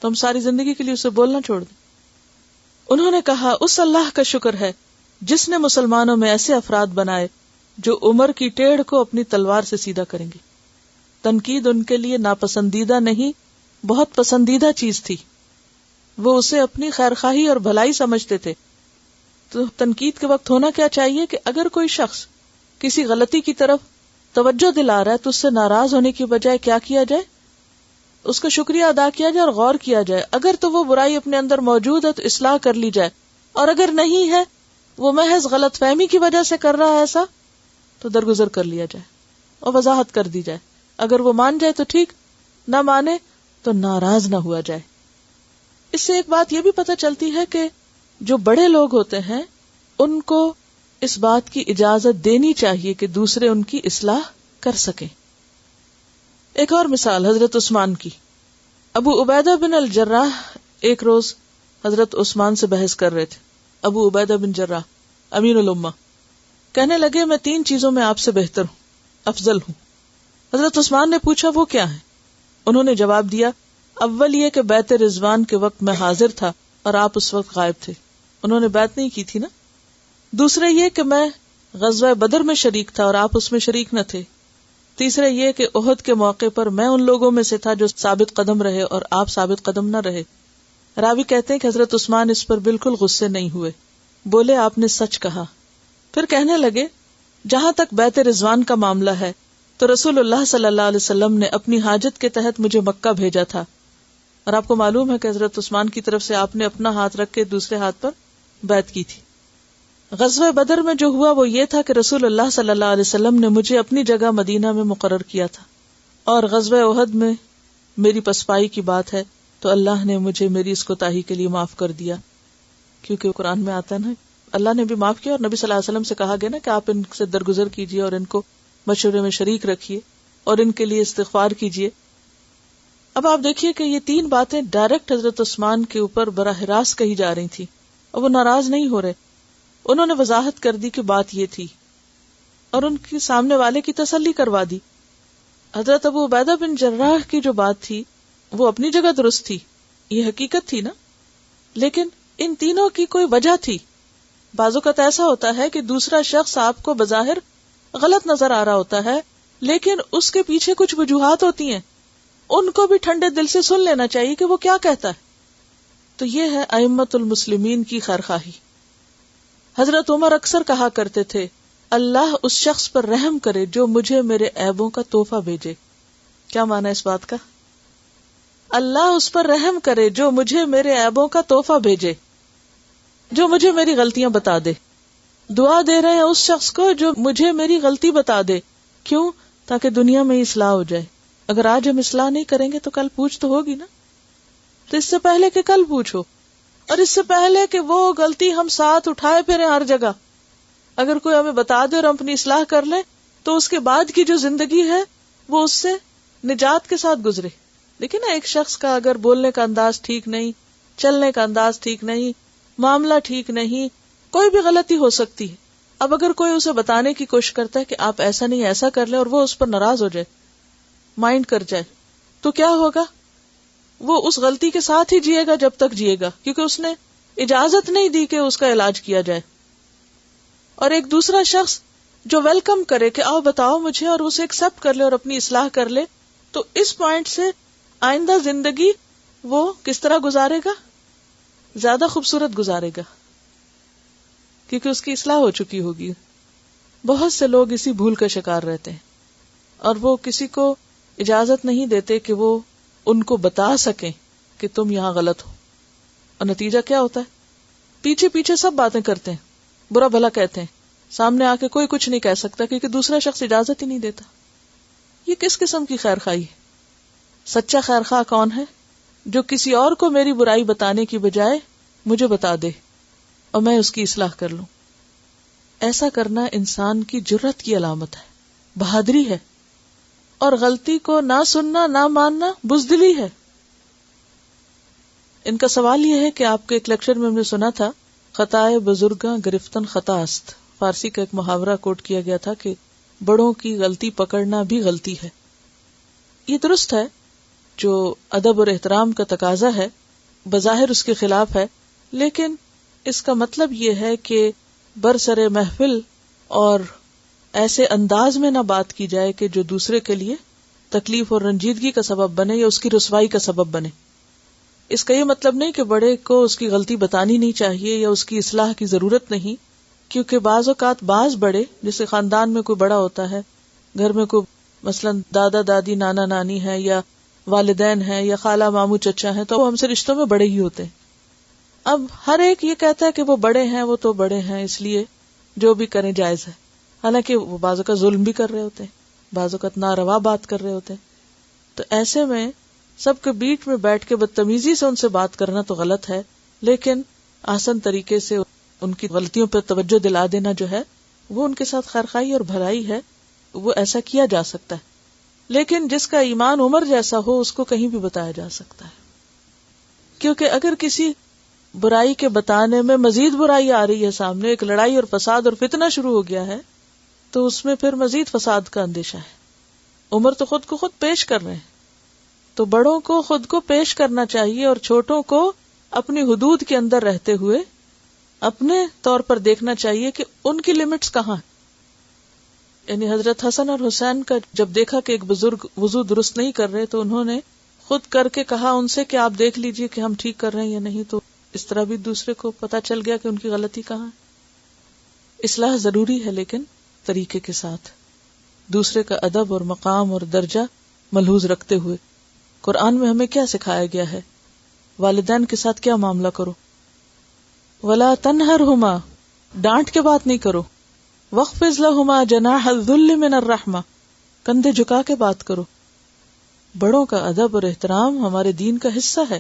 تو ہم ساری زندگی کے لیے اسے بولنا چھوڑ دیں. انہوں نے کہا، اس اللہ کا شکر ہے جس نے مسلمانوں میں ایسے افراد بنائے جو عمر کی ٹیڑھ کو اپنی تلوار سے سیدھا کریں گے. تنقید ان کے لیے ناپسندیدہ نہیں، بہت پسندیدہ چیز تھی. وہ اسے اپنی خیر خواہی اور بھلائی سمجھتے تھے. تو تنقید کے وقت ہونا کیا چاہیے کہ اگر کوئی شخص کسی غلطی کی طرف توجہ دلا رہا ہے تو اس سے ناراض ہونے کی بجائے کیا کیا جائے؟ اس کا شکریہ ادا کیا جائے اور غور کیا جائے. اگر تو وہ برائی اپنے اندر موجود ہے تو اصلاح کر لی جائے، اور اگر نہیں ہے، وہ محض غلط فہمی کی وجہ سے کر رہا ہے ایسا، تو درگزر کر لیا جائے اور وضاحت کر دی جائے. اگر وہ مان جائے تو ٹھیک، نہ مانے تو ناراض نہ ہوا جائے. اس سے ایک بات یہ بھی پتہ چلتی ہے کہ جو بڑے لوگ ہوتے ہیں ان کو اس بات کی اجازت دینی چاہیے کہ دوسرے ان کی اصلاح کر سکیں. ایک اور مثال حضرت عثمان کی. ابو عبیدہ بن الجراح ایک روز حضرت عثمان سے بحث کر رہے تھے. ابو عبیدہ بن جراح امین الامہ کہنے لگے، میں 3 چیزوں میں آپ سے بہتر ہوں، افضل ہوں. حضرت عثمان نے پوچھا، وہ کیا ہے؟ انہوں نے جواب دیا، اول یہ کہ بیعت رضوان کے وقت میں حاضر تھا اور آپ اس وقت غائب تھے. انہوں نے بیعت نہیں کی تھی نا. دوسرے یہ کہ میں غزوہ بدر میں شریک تھا اور آپ اس میں شریک نہ تھے. تیسرے یہ کہ احد کے موقع پر میں ان لوگوں میں سے تھا جو ثابت قدم رہے اور آپ ثابت قدم نہ رہے. راوی کہتے ہیں کہ حضرت عثمان اس پر بالکل غصے نہیں ہوئے، بولے، آپ نے سچ کہا. پھر کہنے لگے، جہاں تک بیعت رضوان کا معاملہ ہے تو رسول اللہ صلی اللہ علیہ وسلم نے اپنی حاجت کے تحت مجھے مکہ بھیجا تھا، اور آپ کو معلوم ہے کہ حضرت عثمان کی طرف سے آپ نے اپنا ہاتھ رکھ کے دوسرے ہاتھ پر بیعت کی تھی۔ غزوہ بدر میں جو ہوا وہ یہ تھا کہ رسول اللہ صلی اللہ علیہ وسلم نے مجھے اپنی جگہ مدینہ میں مقرر کیا تھا، اور غزوہ احد میں میری پسپائی کی بات ہے تو اللہ نے مجھے میری اس کوتاہی کے لیے معاف کر دیا، کیونکہ قرآن میں آتا ہے نا اللہ نے بھی معاف کیا، اور نبی صلی اللہ علیہ وسلم سے کہا گیا نا کہ آپ ان سے درگزر کیجیے اور ان کو مشورے میں شریک رکھیے اور ان کے لیے استغفار کیجیے۔ اب آپ دیکھیے کہ یہ تین باتیں ڈائریکٹ حضرت عثمان کے اوپر براہ راست کہی جا رہی تھی، اور وہ ناراض نہیں ہو رہے، انہوں نے وضاحت کر دی کہ بات یہ تھی اور ان کی سامنے والے کی تسلی کروا دی۔ حضرت ابو عبیدہ بن جراح کی جو بات تھی وہ اپنی جگہ درست تھی، یہ حقیقت تھی نا، لیکن ان تینوں کی کوئی وجہ تھی۔ بعض اوقات ایسا ہوتا ہے کہ دوسرا شخص آپ کو بظاہر غلط نظر آ رہا ہوتا ہے، لیکن اس کے پیچھے کچھ وجوہات ہوتی ہیں، ان کو بھی ٹھنڈے دل سے سن لینا چاہیے کہ وہ کیا کہتا ہے۔ تو یہ ہے ائمۃ المسلمین کی خیرخواہی۔ حضرت عمر اکثر کہا کرتے تھے، اللہ اس شخص پر رحم کرے جو مجھے میرے عیبوں کا تحفہ بھیجے۔ کیا معنی ہے اس بات کا؟ اللہ اس پر رحم کرے جو مجھے میرے عیبوں کا تحفہ بھیجے، جو مجھے میری غلطیاں بتا دے۔ دعا دے رہے ہیں اس شخص کو جو مجھے میری غلطی بتا دے۔ کیوں؟ تاکہ دنیا میں اصلاح ہو جائے۔ اگر آج ہم اصلاح نہیں کریں گے تو کل پوچھ تو ہوگی نا، تو اس سے پہلے کہ کل پوچھو، اور اس سے پہلے کہ وہ غلطی ہم ساتھ اٹھائے پھریں ہر جگہ، اگر کوئی ہمیں بتا دے اور ہم اپنی اصلاح کر لیں تو اس کے بعد کی جو زندگی ہے وہ اس سے نجات کے ساتھ گزرے۔ لیکن نا ایک شخص کا اگر بولنے کا انداز ٹھیک نہیں، چلنے کا انداز ٹھیک نہیں، معاملہ ٹھیک نہیں، کوئی بھی غلطی ہو سکتی ہے۔ اب اگر کوئی اسے بتانے کی کوشش کرتا ہے کہ آپ ایسا نہیں ایسا کر لیں، اور وہ اس پر ناراض ہو جائے، مائنڈ کر جائے، تو کیا ہوگا؟ وہ اس غلطی کے ساتھ ہی جیے گا جب تک جیے گا، کیونکہ اس نے اجازت نہیں دی کہ اس کا علاج کیا جائے۔ اور ایک دوسرا شخص جو ویلکم کرے کہ آؤ بتاؤ مجھے، اور اسے ایکسپٹ کر لے اور اپنی اصلاح کر لے، تو اس پوائنٹ سے آئندہ زندگی وہ کس طرح گزارے گا؟ زیادہ خوبصورت گزارے گا، کیونکہ اس کی اصلاح ہو چکی ہوگی۔ بہت سے لوگ اسی بھول کا شکار رہتے ہیں، اور وہ کسی کو اجازت نہیں دیتے کہ وہ ان کو بتا سکیں کہ تم یہاں غلط ہو، اور نتیجہ کیا ہوتا ہے؟ پیچھے پیچھے سب باتیں کرتے ہیں، برا بھلا کہتے ہیں، سامنے آ کے کوئی کچھ نہیں کہہ سکتا کیونکہ دوسرا شخص اجازت ہی نہیں دیتا۔ یہ کس قسم کی خیرخواہی ہے؟ سچا خیرخواہ کون ہے؟ جو کسی اور کو میری برائی بتانے کی بجائے مجھے بتا دے اور میں اس کی اصلاح کر لوں۔ ایسا کرنا انسان کی جرات کی علامت ہے، بہادری ہے، اور غلطی کو نہ سننا نہ ماننا بزدلی ہے۔ ان کا سوال یہ ہے کہ آپ کے ایک لیکچر میں ہم نے سنا تھا، خطائے بزرگاں گرفتن خطا است، فارسی کا ایک محاورہ کوٹ کیا گیا تھا کہ بڑوں کی غلطی پکڑنا بھی غلطی ہے۔ یہ درست ہے، جو ادب اور احترام کا تقاضا ہے، بظاہر اس کے خلاف ہے، لیکن اس کا مطلب یہ ہے کہ برسر محفل اور ایسے انداز میں نہ بات کی جائے کہ جو دوسرے کے لیے تکلیف اور رنجیدگی کا سبب بنے یا اس کی رسوائی کا سبب بنے۔ اس کا یہ مطلب نہیں کہ بڑے کو اس کی غلطی بتانی نہیں چاہیے یا اس کی اصلاح کی ضرورت نہیں، کیونکہ بعض اوقات بعض بڑے، جیسے خاندان میں کوئی بڑا ہوتا ہے، گھر میں کوئی مثلا دادا دادی نانا نانی ہے یا والدین ہیں یا خالہ ماموں چچا ہیں، تو وہ ہم سے رشتوں میں بڑے ہی ہوتے ہیں۔ اب ہر ایک یہ کہتا ہے کہ وہ بڑے ہیں، وہ تو بڑے ہیں، اس لیے جو بھی کریں جائز ہے، حالانکہ وہ بعض اوقات ظلم بھی کر رہے ہوتے ہیں، بعض اوقات ناروا بات کر رہے ہوتے ہیں۔ تو ایسے میں سب کے بیچ میں بیٹھ کے بدتمیزی سے ان سے بات کرنا تو غلط ہے، لیکن آسان طریقے سے ان کی غلطیوں پر توجہ دلا دینا جو ہے وہ ان کے ساتھ خیرخواہی اور بھلائی ہے، وہ ایسا کیا جا سکتا ہے۔ لیکن جس کا ایمان عمر جیسا ہو اس کو کہیں بھی بتایا جا سکتا ہے، کیونکہ اگر کسی برائی کے بتانے میں مزید برائی آ رہی ہے سامنے، ایک لڑائی اور فساد اور فتنہ شروع ہو گیا ہے، تو اس میں پھر مزید فساد کا اندیشہ ہے۔ عمر تو خود کو خود پیش کر رہے ہیں، تو بڑوں کو خود کو پیش کرنا چاہیے اور چھوٹوں کو اپنی حدود کے اندر رہتے ہوئے اپنے طور پر دیکھنا چاہیے کہ ان کی لمٹس کہاں ہیں۔ یعنی حضرت حسن اور حسین کا جب دیکھا کہ ایک بزرگ وضو درست نہیں کر رہے تو انہوں نے خود کر کے کہا ان سے کہ آپ دیکھ لیجئے کہ ہم ٹھیک کر رہے ہیں یا نہیں، تو اس طرح بھی دوسرے کو پتا چل گیا کہ ان کی غلطی کہاں ہے۔ اصلاح ضروری ہے لیکن طریقے کے ساتھ۔ دوسرے کا ادب اور مقام اور درجہ ملحوظ رکھتے ہوئے. قرآن میں ہمیں کیا سکھایا گیا ہے؟ والدین کے ساتھ کیا معاملہ کرو. ولا تنہرہما، ڈانٹ کے بات نہیں کرو. واخفض لہما جناح الذل من الرحمہ، کندھے جھکا کے بات کرو. بڑوں کا ادب اور احترام ہمارے دین کا حصہ ہے.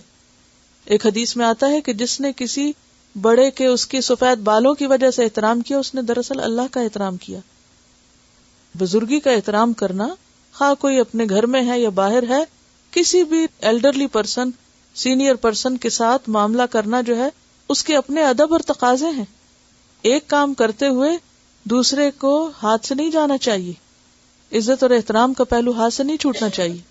ایک حدیث میں آتا ہے کہ جس نے کسی بڑے کے اس کی سفید بالوں کی وجہ سے احترام کیا، اس نے دراصل اللہ کا احترام کیا. بزرگی کا احترام کرنا، خواہ کوئی اپنے گھر میں ہے یا باہر ہے، کسی بھی ایلڈرلی پرسن، سینئر پرسن کے ساتھ معاملہ کرنا جو ہے اس کے اپنے ادب اور تقاضے ہیں. ایک کام کرتے ہوئے دوسرے کو ہاتھ سے نہیں جانا چاہیے. عزت اور احترام کا پہلو ہاتھ سے نہیں چھوٹنا چاہیے.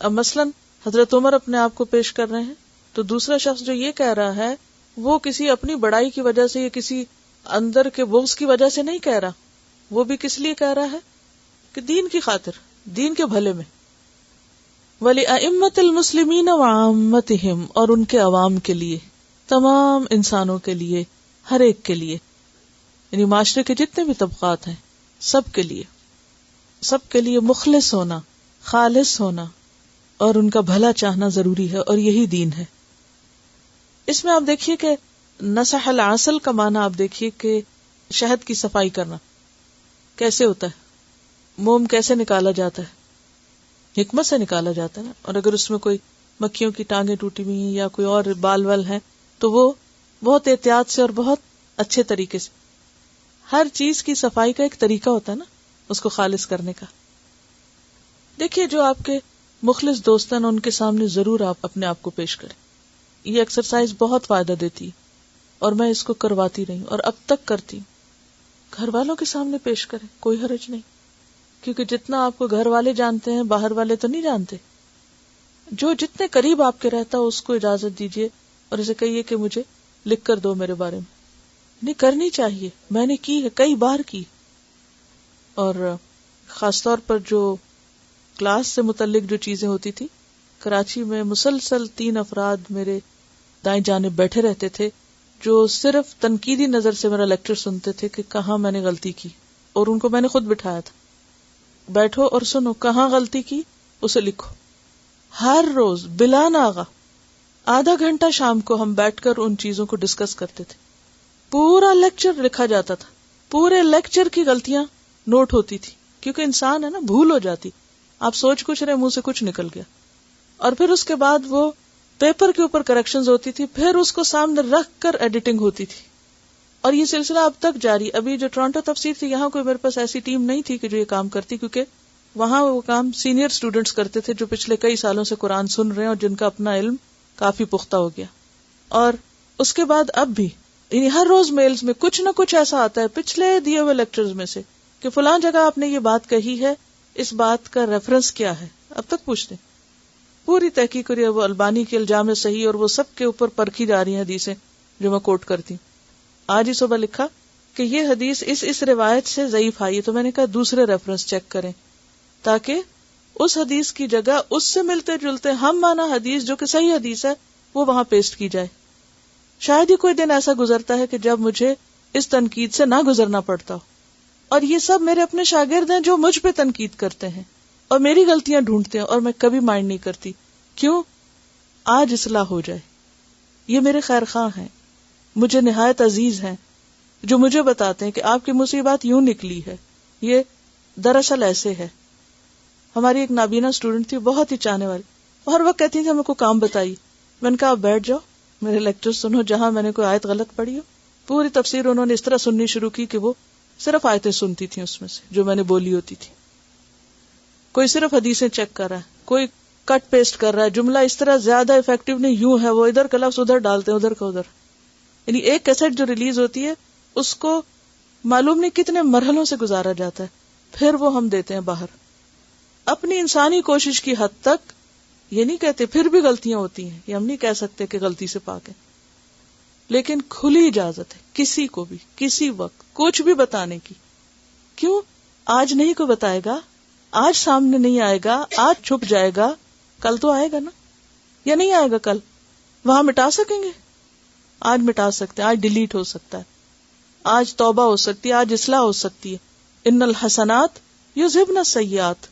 اب مثلاً حضرت عمر اپنے آپ کو پیش کر رہے ہیں تو دوسرا شخص جو یہ کہہ رہا ہے وہ کسی اپنی بڑائی کی وجہ سے یا کسی اندر کے بغض کی وجہ سے نہیں کہہ رہا. وہ بھی کس لیے کہہ رہا ہے کہ دین کی خاطر، دین کے بھلے میں. وَلِأَئِمَّةِ الْمُسْلِمِينَ وَعَامَّتِهِمْ، اور ان کے عوام کے لیے، تمام انسانوں کے لیے، ہر ایک کے لیے، یعنی معاشرے کے جتنے بھی طبقات ہیں سب کے لیے مخلص ہونا، خالص ہونا اور ان کا بھلا چاہنا ضروری ہے، اور یہی دین ہے. اس میں آپ دیکھیے کہ نصح العسل کا معنی آپ دیکھیے کہ شہد کی صفائی کرنا کیسے ہوتا ہے، موم کیسے نکالا جاتا ہے، حکمت سے نکالا جاتا ہے نا. اور اگر اس میں کوئی مکھیوں کی ٹانگیں ٹوٹی ہوئی ہیں یا کوئی اور بال ول ہیں تو وہ بہت احتیاط سے اور بہت اچھے طریقے سے، ہر چیز کی صفائی کا ایک طریقہ ہوتا ہے نا اس کو خالص کرنے کا. دیکھیے جو آپ کے مخلص دوست ہیں ان کے سامنے ضرور آپ اپنے آپ کو پیش کریں. یہ ایکسرسائز بہت فائدہ دیتی ہے اور میں اس کو کرواتی رہی ہوں اور اب تک کرتی ہوں. گھر والوں کے سامنے پیش کریں، کوئی حرج نہیں، کیونکہ جتنا آپ کو گھر والے جانتے ہیں باہر والے تو نہیں جانتے. جو جتنے قریب آپ کے رہتا اس کو اجازت دیجیے اور اسے کہیے کہ مجھے لکھ کر دو میرے بارے میں. نہیں کرنی چاہیے، میں نے کی ہے، کئی بار کی. اور خاص طور پر جو کلاس سے متعلق جو چیزیں ہوتی تھی، کراچی میں مسلسل 3 افراد میرے دائیں جانب بیٹھے رہتے تھے جو صرف تنقیدی نظر سے میرا لیکچر سنتے تھے کہ کہاں میں نے غلطی کی، اور ان کو میں نے خود بٹھایا تھا، بیٹھو اور سنو، کہاں غلطی کی اسے لکھو. ہر روز بلا ناغہ آدھا گھنٹہ شام کو ہم بیٹھ کر ان چیزوں کو ڈسکس کرتے تھے. پورا لیکچر لکھا جاتا تھا، پورے لیکچر کی غلطیاں نوٹ ہوتی تھی، کیونکہ انسان ہے نا، بھول ہو جاتی. آپ سوچ کچھ رہے، منہ سے کچھ نکل گیا، اور پھر اس کے بعد وہ پیپر کے اوپر کریکشنز ہوتی تھی، پھر اس کو سامنے رکھ کر ایڈیٹنگ ہوتی تھی، اور یہ سلسلہ اب تک جاری. ابھی جو ٹورانٹو تفسیر تھی، یہاں کوئی میرے پاس ایسی ٹیم نہیں تھی کہ جو یہ کام کرتی، کیونکہ وہاں وہ کام سینئر اسٹوڈنٹس کرتے تھے جو پچھلے کئی سالوں سے قرآن سن رہے ہیں اور جن کا اپنا علم کافی پختہ ہو گیا. اور اس کے بعد اب بھی یعنی ہر روز میلز میں کچھ نہ کچھ ایسا آتا ہے پچھلے دیے ہوئے لیکچرز میں سے کہ فلاں جگہ آپ نے یہ بات کہی ہے، اس بات کا ریفرنس کیا ہے. اب تک پوچھتے ہیں، پوری تحقیق کری ہے، وہ البانی کے الجام صحیح اور وہ سب کے اوپر پرکھی جا رہی ہیں حدیثیں جو میں کوٹ کرتی ہوں. آج ہی صبح لکھا کہ یہ حدیث اس روایت سے ضعیف آئی، تو میں نے کہا دوسرے ریفرنس چیک کریں تاکہ اس حدیث کی جگہ اس سے ملتے جلتے ہم مانا حدیث جو کہ صحیح حدیث ہے وہ وہاں پیسٹ کی جائے. شاید ہی کوئی دن ایسا گزرتا ہے کہ جب مجھے اس تنقید سے نہ گزرنا پڑتا ہو. اور یہ سب میرے اپنے شاگرد ہیں جو مجھ پہ تنقید کرتے ہیں اور میری غلطیاں ڈھونڈتے ہیں، اور میں کبھی مائنڈ نہیں کرتی. کیوں؟ آج اصلاح ہو جائے. یہ میرے خیر خواہ ہیں، مجھے نہایت عزیز ہیں، جو مجھے بتاتے ہیں کہ آپ کی مصیبت یوں نکلی ہے، یہ دراصل ایسے ہے. ہماری ایک نابینا اسٹوڈنٹ تھی، بہت ہی چاہنے والی، ہر وقت کہتی تھی ہمیں کو کام بتائی. میں نے کہا آپ بیٹھ جاؤ، میرے لیکچر سنو، جہاں میں نے کوئی آیت غلط پڑھی ہو. پوری تفسیر انہوں نے اس طرح سننی شروع کی کہ وہ صرف آیتیں سنتی تھیں اس میں سے جو میں نے بولی ہوتی تھی. کوئی صرف حدیثیں چیک کر رہا ہے، کوئی کٹ پیسٹ کر رہا ہے، جملہ اس طرح زیادہ افیکٹو نہیں، یوں ہے، وہ ادھر کا لفظ ادھر ڈالتے ہیں، ادھر کا ادھر. یعنی ایک کیسٹ جو ریلیز ہوتی ہے اس کو معلوم نہیں کتنے مرحلوں سے گزارا جاتا ہے، پھر وہ ہم دیتے ہیں باہر. اپنی انسانی کوشش کی حد تک. یہ نہیں کہتے پھر بھی غلطیاں ہوتی ہیں، یہ ہم نہیں کہہ سکتے کہ غلطی سے پاک ہے، لیکن کھلی اجازت ہے کسی کو بھی کسی وقت کچھ بھی بتانے کی. کیوں؟ آج نہیں کوئی بتائے گا، آج سامنے نہیں آئے گا، آج چھپ جائے گا، کل تو آئے گا نا، یا نہیں آئے گا کل؟ وہاں مٹا سکیں گے؟ آج مٹا سکتے ہیں، آج ڈیلیٹ ہو سکتا ہے، آج توبہ ہو سکتی ہے، آج اصلاح ہو سکتی ہے. ان الحسنات یذہبن السیئات.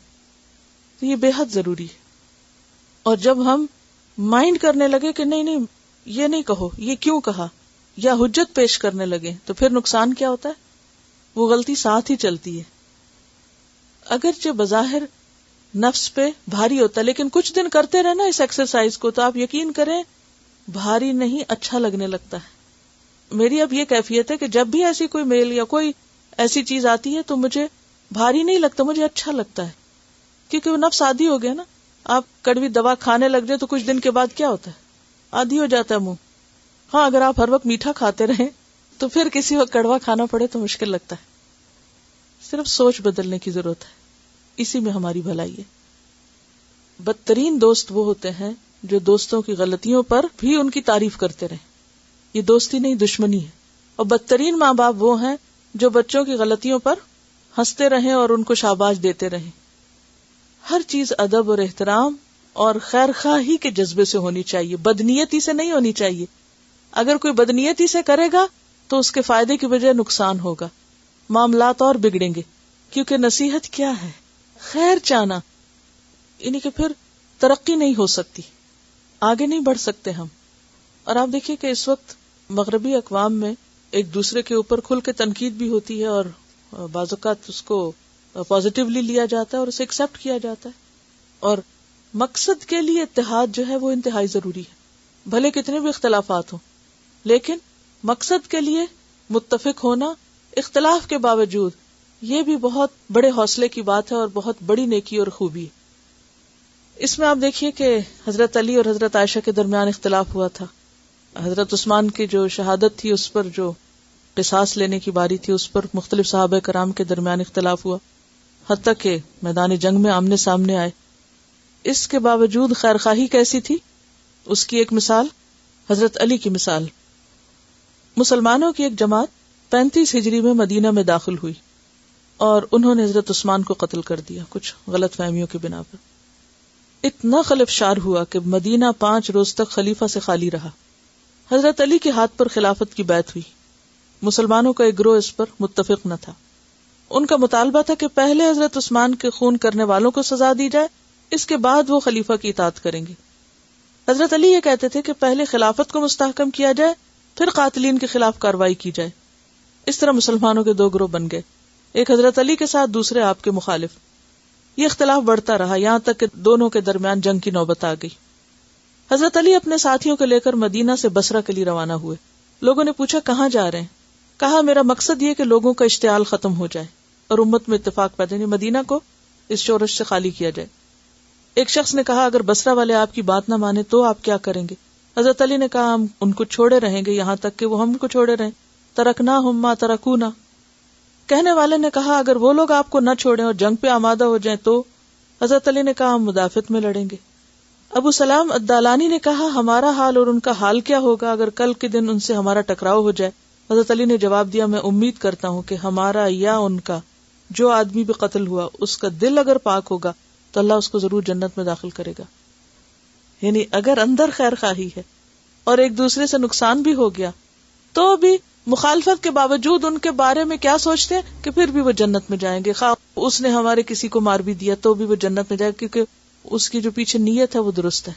تو یہ بے حد ضروری ہے. اور جب ہم مائنڈ کرنے لگے کہ نہیں یہ نہیں کہو، یہ کیوں کہا، یا حجت پیش کرنے لگے، تو پھر نقصان کیا ہوتا ہے؟ وہ غلطی ساتھ ہی چلتی ہے. اگرچہ بظاہر نفس پہ بھاری ہوتا ہے، لیکن کچھ دن کرتے رہنا اس ایکسرسائز کو تو آپ یقین کریں بھاری نہیں، اچھا لگنے لگتا ہے. میری اب یہ کیفیت ہے کہ جب بھی ایسی کوئی میل یا کوئی ایسی چیز آتی ہے تو مجھے بھاری نہیں لگتا، مجھے اچھا لگتا ہے، کیونکہ وہ نفس عادی ہو گیا نا. آپ کڑوی دوا کھانے لگ جائے تو کچھ دن کے بعد کیا ہوتا ہے؟ عادی ہو جاتا ہے منہ. ہاں اگر آپ ہر وقت میٹھا کھاتے رہیں تو پھر کسی وقت کڑوا کھانا پڑے تو مشکل لگتا ہے. صرف سوچ بدلنے کی ضرورت ہے، اسی میں ہماری بھلائی ہے. بدترین دوست وہ ہوتے ہیں جو دوستوں کی غلطیوں پر بھی ان کی تعریف کرتے رہیں. یہ دوستی نہیں، دشمنی ہے. اور بدترین ماں باپ وہ ہیں جو بچوں کی غلطیوں پر ہنستے رہیں اور ان کو شاباش دیتے رہیں. ہر چیز ادب اور احترام اور خیر خواہی کے جذبے سے ہونی چاہیے، بدنیتی سے نہیں ہونی چاہیے. اگر کوئی بدنیتی سے کرے گا تو اس کے فائدے کی بجائے نقصان ہوگا، معاملات اور بگڑیں گے. کیونکہ نصیحت کیا ہے؟ خیر چاہنا. یعنی کہ پھر ترقی نہیں ہو سکتی، آگے نہیں بڑھ سکتے ہم. اور آپ دیکھیے کہ اس وقت مغربی اقوام میں ایک دوسرے کے اوپر کھل کے تنقید بھی ہوتی ہے اور بعض اوقات اس کو پازیٹیولی لیا جاتا ہے اور اسے ایکسپٹ کیا جاتا ہے. اور مقصد کے لیے اتحاد جو ہے وہ انتہائی ضروری ہے، بھلے کتنے بھی اختلافات ہوں، لیکن مقصد کے لیے متفق ہونا اختلاف کے باوجود، یہ بھی بہت بڑے حوصلے کی بات ہے اور بہت بڑی نیکی اور خوبی ہے. اس میں آپ دیکھیے کہ حضرت علی اور حضرت عائشہ کے درمیان اختلاف ہوا تھا. حضرت عثمان کی جو شہادت تھی اس پر جو قصاص لینے کی باری تھی اس پر مختلف صحابہ کرام کے درمیان اختلاف ہوا، حتیٰ کہ میدان جنگ میں آمنے سامنے آئے. اس کے باوجود خیر خواہی کیسی تھی؟ اس کی ایک مثال حضرت علی کی مثال. مسلمانوں کی ایک جماعت 35 ہجری میں مدینہ میں داخل ہوئی اور انہوں نے حضرت عثمان کو قتل کر دیا کچھ غلط فہمیوں کی بنا پر. اتنا خلفشار ہوا کہ مدینہ 5 روز تک خلیفہ سے خالی رہا. حضرت علی کے ہاتھ پر خلافت کی بیعت ہوئی. مسلمانوں کا ایک گروہ اس پر متفق نہ تھا. ان کا مطالبہ تھا کہ پہلے حضرت عثمان کے خون کرنے والوں کو سزا دی جائے، اس کے بعد وہ خلیفہ کی اطاعت کریں گے. حضرت علی یہ کہتے تھے کہ پہلے خلافت کو مستحکم کیا جائے، پھر قاتلین کے خلاف کارروائی کی جائے. اس طرح مسلمانوں کے 2 گروہ بن گئے، ایک حضرت علی کے ساتھ، دوسرے آپ کے مخالف. یہ اختلاف بڑھتا رہا یہاں تک کہ دونوں کے درمیان جنگ کی نوبت آ گئی. حضرت علی اپنے ساتھیوں کو لے کر مدینہ سے بصرہ کے لیے روانہ ہوئے. لوگوں نے پوچھا کہاں جا رہے ہیں؟ کہا میرا مقصد یہ کہ لوگوں کا اشتعال ختم ہو جائے اور امت میں اتفاق پیدا ہو، مدینہ کو اس شورش سے خالی کیا جائے. ایک شخص نے کہا اگر بصرہ والے آپ کی بات نہ مانے تو آپ کیا کریں گے؟ حضرت علی نے کہا ہم ان کو چھوڑے رہیں گے یہاں تک کہ وہ ہم کو چھوڑے رہیں. ترکناہم ما ترکونا. کہنے والے نے کہا اگر وہ لوگ آپ کو نہ چھوڑیں اور جنگ پہ آمادہ ہو جائیں تو؟ حضرت علی نے کہا ہم مدافعت میں لڑیں گے. ابو سلام الدالانی نے کہا ہمارا حال اور ان کا حال کیا ہوگا اگر کل کے دن ان سے ہمارا ٹکراؤ ہو جائے؟ حضرت علی نے جواب دیا میں امید کرتا ہوں کہ ہمارا یا ان کا جو آدمی بھی قتل ہوا اس کا دل اگر پاک ہوگا تو اللہ اس کو ضرور جنت میں داخل کرے گا. یعنی اگر اندر خیر خواہی ہے اور ایک دوسرے سے نقصان بھی ہو گیا تو بھی مخالفت کے باوجود ان کے بارے میں کیا سوچتے ہیں کہ پھر بھی وہ جنت میں جائیں گے، خواہ اس نے ہمارے کسی کو مار بھی دیا تو بھی وہ جنت میں جائے گا، کیونکہ اس کی جو پیچھے نیت ہے وہ درست ہے.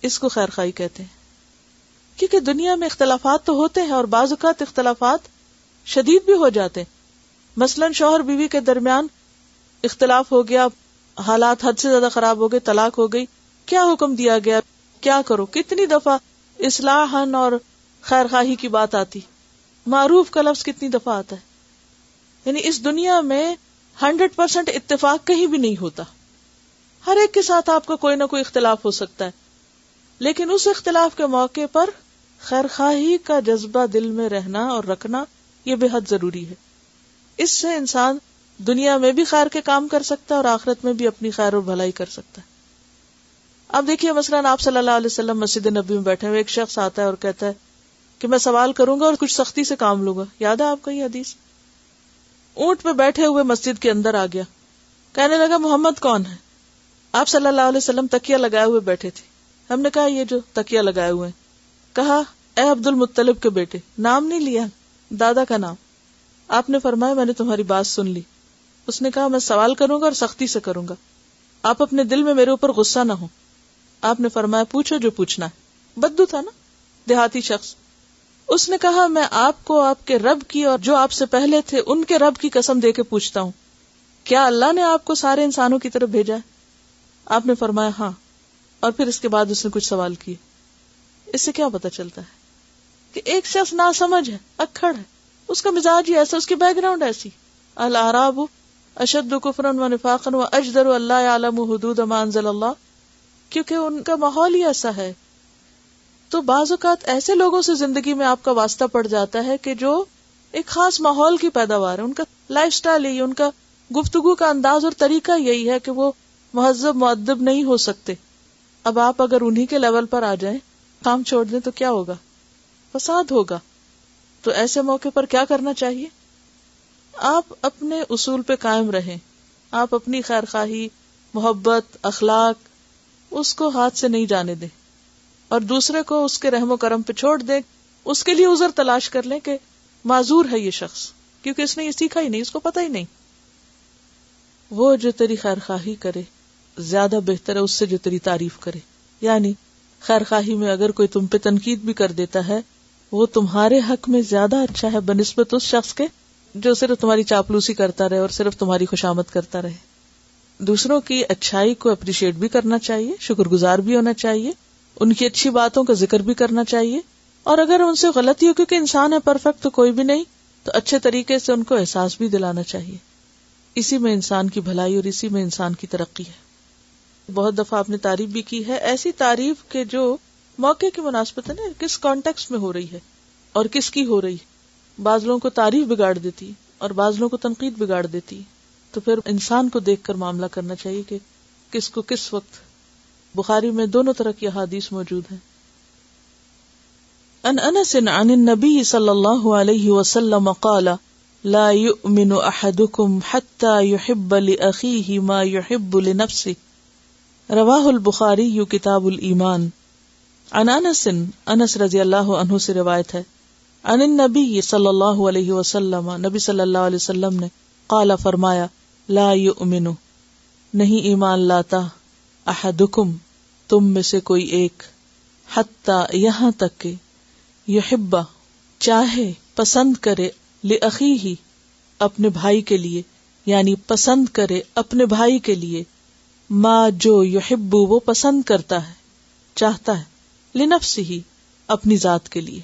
اس کو خیر خواہی کہتے ہیں. کیونکہ دنیا میں اختلافات تو ہوتے ہیں اور بعض اوقات اختلافات شدید بھی ہو جاتے ہیں. مثلا شوہر بیوی کے درمیان اختلاف ہو گیا، حالات حد سے زیادہ خراب ہو گئے، طلاق ہو گئی، کیا حکم دیا گیا، کیا کرو؟ کتنی دفعہ اصلاحاً اور خیر خواہی کی بات آتی، معروف کا لفظ کتنی دفعہ آتا ہے. یعنی اس دنیا میں 100% اتفاق کہیں بھی نہیں ہوتا، ہر ایک کے ساتھ آپ کا کوئی نہ کوئی اختلاف ہو سکتا ہے، لیکن اس اختلاف کے موقع پر خیر خواہی کا جذبہ دل میں رہنا اور رکھنا یہ بے حد ضروری ہے. اس سے انسان دنیا میں بھی خیر کے کام کر سکتا ہے اور آخرت میں بھی اپنی خیر اور بھلائی کر سکتا ہے. اب دیکھیے مثلاً آپ صلی اللہ علیہ وسلم مسجد نبی میں بیٹھے ہوئے، ایک شخص آتا ہے اور کہتا ہے کہ میں سوال کروں گا اور کچھ سختی سے کام لوں گا. یاد ہے آپ کو یہ حدیث؟ اونٹ پہ بیٹھے ہوئے مسجد کے اندر آ گیا، کہنے لگا محمد کون ہے؟ آپ صلی اللہ علیہ وسلم تکیہ لگائے ہوئے بیٹھے تھے. ہم نے کہا یہ جو تکیہ لگائے ہوئے ہیں. کہا اے عبد المطلب کے بیٹے. نام نہیں لیا، دادا کا نام. آپ نے فرمایا میں نے تمہاری بات سن لی. اس نے کہا میں سوال کروں گا اور سختی سے کروں گا، آپ اپنے دل میں میرے اوپر غصہ نہ ہو۔ آپ نے فرمایا پوچھو جو پوچھنا ہے۔ بدو تھا نا، دیہاتی شخص۔ اس نے کہا میں آپ کو آپ کے رب کی اور جو آپ سے پہلے تھے ان کے رب کی قسم دے کے پوچھتا ہوں، کیا اللہ نے آپ کو سارے انسانوں کی طرف بھیجا ہے؟ آپ نے فرمایا ہاں۔ اور پھر اس کے بعد اس نے کچھ سوال کیے۔ اس سے کیا پتا چلتا ہے کہ ایک شخص ناسمجھ ہے، اکھڑ ہے، اس کا مزاج ہی ایسا، اس کی بیک گراؤنڈ ایسی۔ الاعراب اشد کفرا ونفاقا واجدر الا يعلم حدود ما انزل اللہ، کیونکہ ان کا ماحول ہی ایسا ہے۔ تو بعض اوقات ایسے لوگوں سے زندگی میں آپ کا واسطہ پڑ جاتا ہے کہ جو ایک خاص ماحول کی پیداوار ہے، ان کا لائف سٹائل یہی، ان کا گفتگو کا انداز اور طریقہ یہی ہے کہ وہ مہذب مؤدب نہیں ہو سکتے۔ اب آپ اگر انہی کے لیول پر آ جائیں، کام چھوڑ دیں تو کیا ہوگا؟ فساد ہوگا۔ تو ایسے موقع پر کیا کرنا چاہیے؟ آپ اپنے اصول پہ قائم رہیں، آپ اپنی خیر خواہی، محبت، اخلاق اس کو ہاتھ سے نہیں جانے دیں، اور دوسرے کو اس کے رحم و کرم پہ چھوڑ دیں۔ اس کے لیے عذر تلاش کر لیں کہ معذور ہے یہ شخص، کیونکہ اس نے یہ سیکھا ہی نہیں، اس کو پتہ ہی نہیں۔ وہ جو تیری خیر خواہی کرے زیادہ بہتر ہے اس سے جو تیری تعریف کرے۔ یعنی خیر خواہی میں اگر کوئی تم پہ تنقید بھی کر دیتا ہے، وہ تمہارے حق میں زیادہ اچھا ہے بنسبت اس شخص کے جو صرف تمہاری چاپلوسی کرتا رہے اور صرف تمہاری خوشامد کرتا رہے۔ دوسروں کی اچھائی کو اپریشیٹ بھی کرنا چاہیے، شکر گزار بھی ہونا چاہیے، ان کی اچھی باتوں کا ذکر بھی کرنا چاہیے، اور اگر ان سے غلطی ہو، کیونکہ انسان ہے، پرفیکٹ تو کوئی بھی نہیں، تو اچھے طریقے سے ان کو احساس بھی دلانا چاہیے۔ اسی میں انسان کی بھلائی اور اسی میں انسان کی ترقی ہے۔ بہت دفعہ آپ نے تعریف بھی کی ہے، ایسی تعریف کہ جو موقع کی مناسبت ہے نا، کس کانٹیکسٹ میں ہو رہی ہے اور کس کی ہو رہی ہے۔ بعض لوگوں کو تعریف بگاڑ دیتی اور بعض لوگوں کو تنقید بگاڑ دیتی، تو پھر انسان کو دیکھ کر معاملہ کرنا چاہیے کہ کس کو کس وقت۔ بخاری میں دونوں طرح کی احادیث موجود ہیں۔ ان انس عن النبی صلی اللہ علیہ وسلم قال لا يؤمن احدكم حتى يحب لاخيه ما يحب لنفسه، رواہ البخاری کتاب الایمان۔ عن انس رضی اللہ عنہ سے روایت ہے، عن النبی صلی اللہ علیہ وسلم، نبی صلی اللہ علیہ وسلم نے قال فرمایا، لا یؤمن نہیں ایمان لاتا، احدکم تم میں سے کوئی ایک، حتی یہاں تک کہ یحب چاہے پسند کرے، لأخیہ اپنے بھائی کے لیے، یعنی پسند کرے اپنے بھائی کے لیے، ما جو یحب وہ پسند کرتا ہے، چاہتا ہے، لنفسہ اپنی ذات کے لیے۔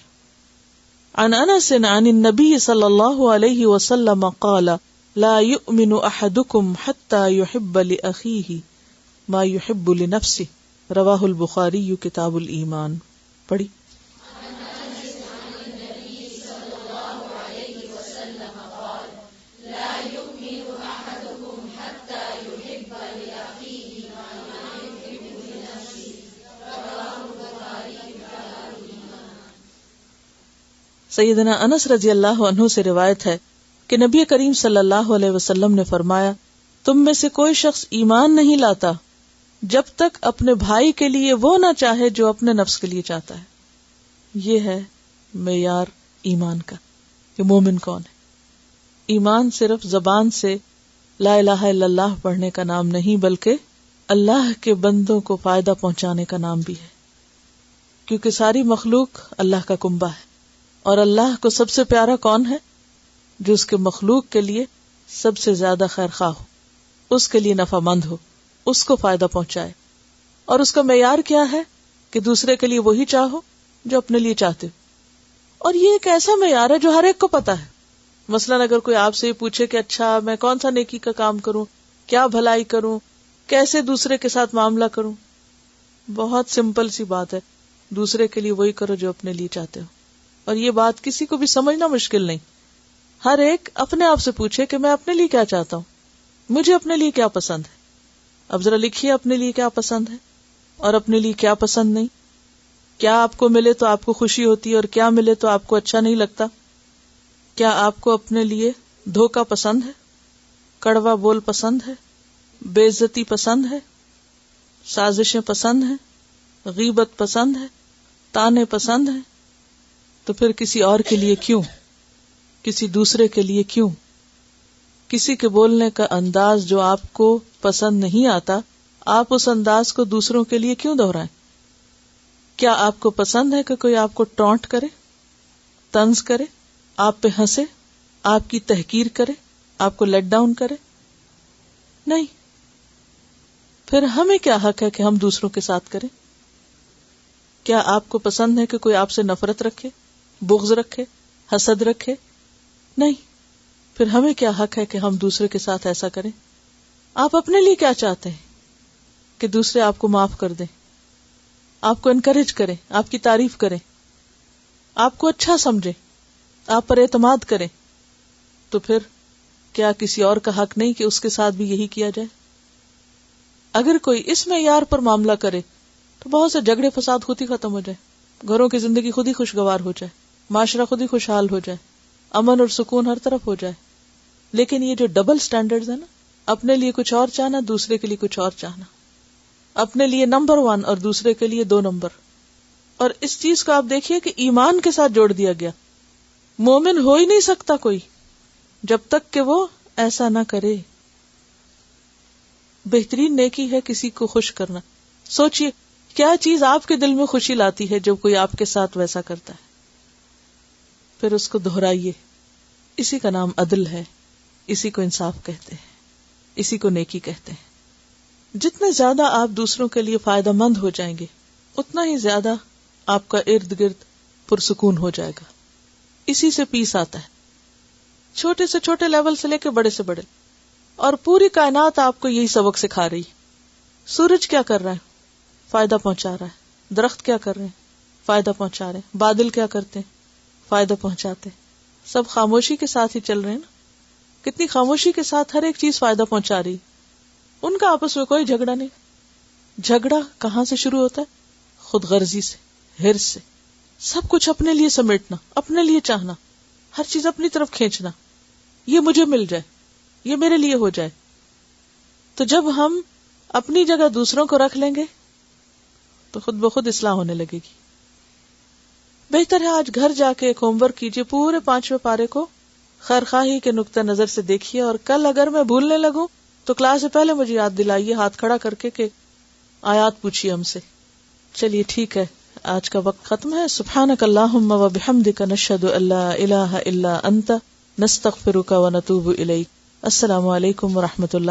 عن انس عن النبی صلی اللہ علیہ وسلم قال لا یؤمن احدکم حتی یحب لأخیہ ما یحب لنفسہ، رواہ البخاری کتاب الایمان۔ پڑھی۔ سیدنا انس رضی اللہ عنہ سے روایت ہے کہ نبی کریم صلی اللہ علیہ وسلم نے فرمایا، تم میں سے کوئی شخص ایمان نہیں لاتا جب تک اپنے بھائی کے لیے وہ نہ چاہے جو اپنے نفس کے لیے چاہتا ہے۔ یہ ہے معیار ایمان کا کہ مومن کون ہے۔ ایمان صرف زبان سے لا الہ الا اللہ پڑھنے کا نام نہیں، بلکہ اللہ کے بندوں کو فائدہ پہنچانے کا نام بھی ہے، کیونکہ ساری مخلوق اللہ کا کنبہ ہے، اور اللہ کو سب سے پیارا کون ہے؟ جو اس کے مخلوق کے لیے سب سے زیادہ خیر خواہ ہو، اس کے لیے نفع مند ہو، اس کو فائدہ پہنچائے۔ اور اس کا معیار کیا ہے؟ کہ دوسرے کے لیے وہی چاہو جو اپنے لیے چاہتے ہو۔ اور یہ ایک ایسا معیار ہے جو ہر ایک کو پتا ہے۔ مثلاً اگر کوئی آپ سے یہ پوچھے کہ اچھا میں کون سا نیکی کا کام کروں، کیا بھلائی کروں، کیسے دوسرے کے ساتھ معاملہ کروں، بہت سمپل سی بات ہے، دوسرے کے لیے وہی کرو جو اپنے لیے چاہتے ہو۔ اور یہ بات کسی کو بھی سمجھنا مشکل نہیں، ہر ایک اپنے آپ سے پوچھے کہ میں اپنے لیے کیا چاہتا ہوں، مجھے اپنے لیے کیا پسند ہے۔ اب ذرا لکھیے اپنے لیے کیا پسند ہے اور اپنے لیے کیا پسند نہیں، کیا آپ کو ملے تو آپ کو خوشی ہوتی ہے اور کیا ملے تو آپ کو اچھا نہیں لگتا۔ کیا آپ کو اپنے لیے دھوکہ پسند ہے، کڑوا بول پسند ہے، بے عزتی پسند ہے، سازشیں پسند ہیں، غیبت پسند ہے، تانے پسند ہیں؟ تو پھر کسی اور کے لیے کیوں، کسی دوسرے کے لیے کیوں؟ کسی کے بولنے کا انداز جو آپ کو پسند نہیں آتا، آپ اس انداز کو دوسروں کے لیے کیوں دہرائیں؟ کیا آپ کو پسند ہے کہ کوئی آپ کو ٹونٹ کرے، طنز کرے، آپ پہ ہنسے، آپ کی تحقیر کرے، آپ کو لیٹ ڈاؤن کرے؟ نہیں. پھر ہمیں کیا حق ہے کہ ہم دوسروں کے ساتھ کریں؟ کیا آپ کو پسند ہے کہ کوئی آپ سے نفرت رکھے، بغض رکھے، حسد رکھے؟ نہیں. پھر ہمیں کیا حق ہے کہ ہم دوسرے کے ساتھ ایسا کریں؟ آپ اپنے لیے کیا چاہتے ہیں؟ کہ دوسرے آپ کو معاف کر دیں، آپ کو انکریج کریں، آپ کی تعریف کریں، آپ کو اچھا سمجھیں، آپ پر اعتماد کریں. تو پھر کیا کسی اور کا حق نہیں کہ اس کے ساتھ بھی یہی کیا جائے؟ اگر کوئی اس معیار پر معاملہ کرے تو بہت سے جھگڑے فساد خود ہی ختم ہو جائے، گھروں کی زندگی خود ہی خوشگوار ہو جائے، معاشرہ خود ہی خوشحال ہو جائے، امن اور سکون ہر طرف ہو جائے. لیکن یہ جو ڈبل سٹینڈرڈز ہے نا، اپنے لیے کچھ اور چاہنا، دوسرے کے لیے کچھ اور چاہنا، اپنے لیے نمبر 1 اور دوسرے کے لیے 2 نمبر. اور اس چیز کو آپ دیکھیے کہ ایمان کے ساتھ جوڑ دیا گیا. مومن ہو ہی نہیں سکتا کوئی جب تک کہ وہ ایسا نہ کرے. بہترین نیکی ہے کسی کو خوش کرنا. سوچئے کیا چیز آپ کے دل میں خوشی لاتی ہے جب کوئی آپ کے ساتھ ویسا کرتا ہے؟ پھر اس کو دہرائیے. اسی کا نام عدل ہے، اسی کو انصاف کہتے ہیں، اسی کو نیکی کہتے ہیں. جتنے زیادہ آپ دوسروں کے لیے فائدہ مند ہو جائیں گے اتنا ہی زیادہ آپ کا ارد گرد پرسکون ہو جائے گا. اسی سے پیس آتا ہے، چھوٹے سے چھوٹے لیول سے لے کے بڑے سے بڑے. اور پوری کائنات آپ کو یہی سبق سکھا رہی. سورج کیا کر رہا ہے؟ فائدہ پہنچا رہا ہے. درخت کیا کر رہے ہیں؟ فائدہ پہنچا رہے ہیں. بادل کیا کرتے ہیں؟ فائدہ پہنچاتے ہیں. سب خاموشی کے ساتھ ہی چل رہے ہیں نا. کتنی خاموشی کے ساتھ ہر ایک چیز فائدہ پہنچا رہی. ان کا آپس میں کوئی جھگڑا نہیں. جھگڑا کہاں سے شروع ہوتا ہے؟ خود غرضی سے، ہرس سے. سب کچھ اپنے لیے سمیٹنا، اپنے لیے چاہنا، ہر چیز اپنی طرف کھینچنا. یہ مجھے مل جائے، یہ میرے لیے ہو جائے. تو جب ہم اپنی جگہ دوسروں کو رکھ لیں گے تو خود بخود اصلاح ہونے لگے گی. بہتر ہے آج گھر جا کے ایک ہوم ورک کیجئے، پورے 5ویں پارے کو خیرخواہی کے نقطہ نظر سے دیکھیے، اور کل اگر میں بھولنے لگوں تو کلاس سے پہلے مجھے یاد دلائیے ہاتھ کھڑا کر کے کہ آیات پوچھیے ہم سے. چلیے ٹھیک ہے، آج کا وقت ختم ہے. سبحانک اللہم و بحمدک، نشہد ان لا الہ الا انت، نستغفرک و نتوب الیک. السلام علیکم و رحمۃ اللہ.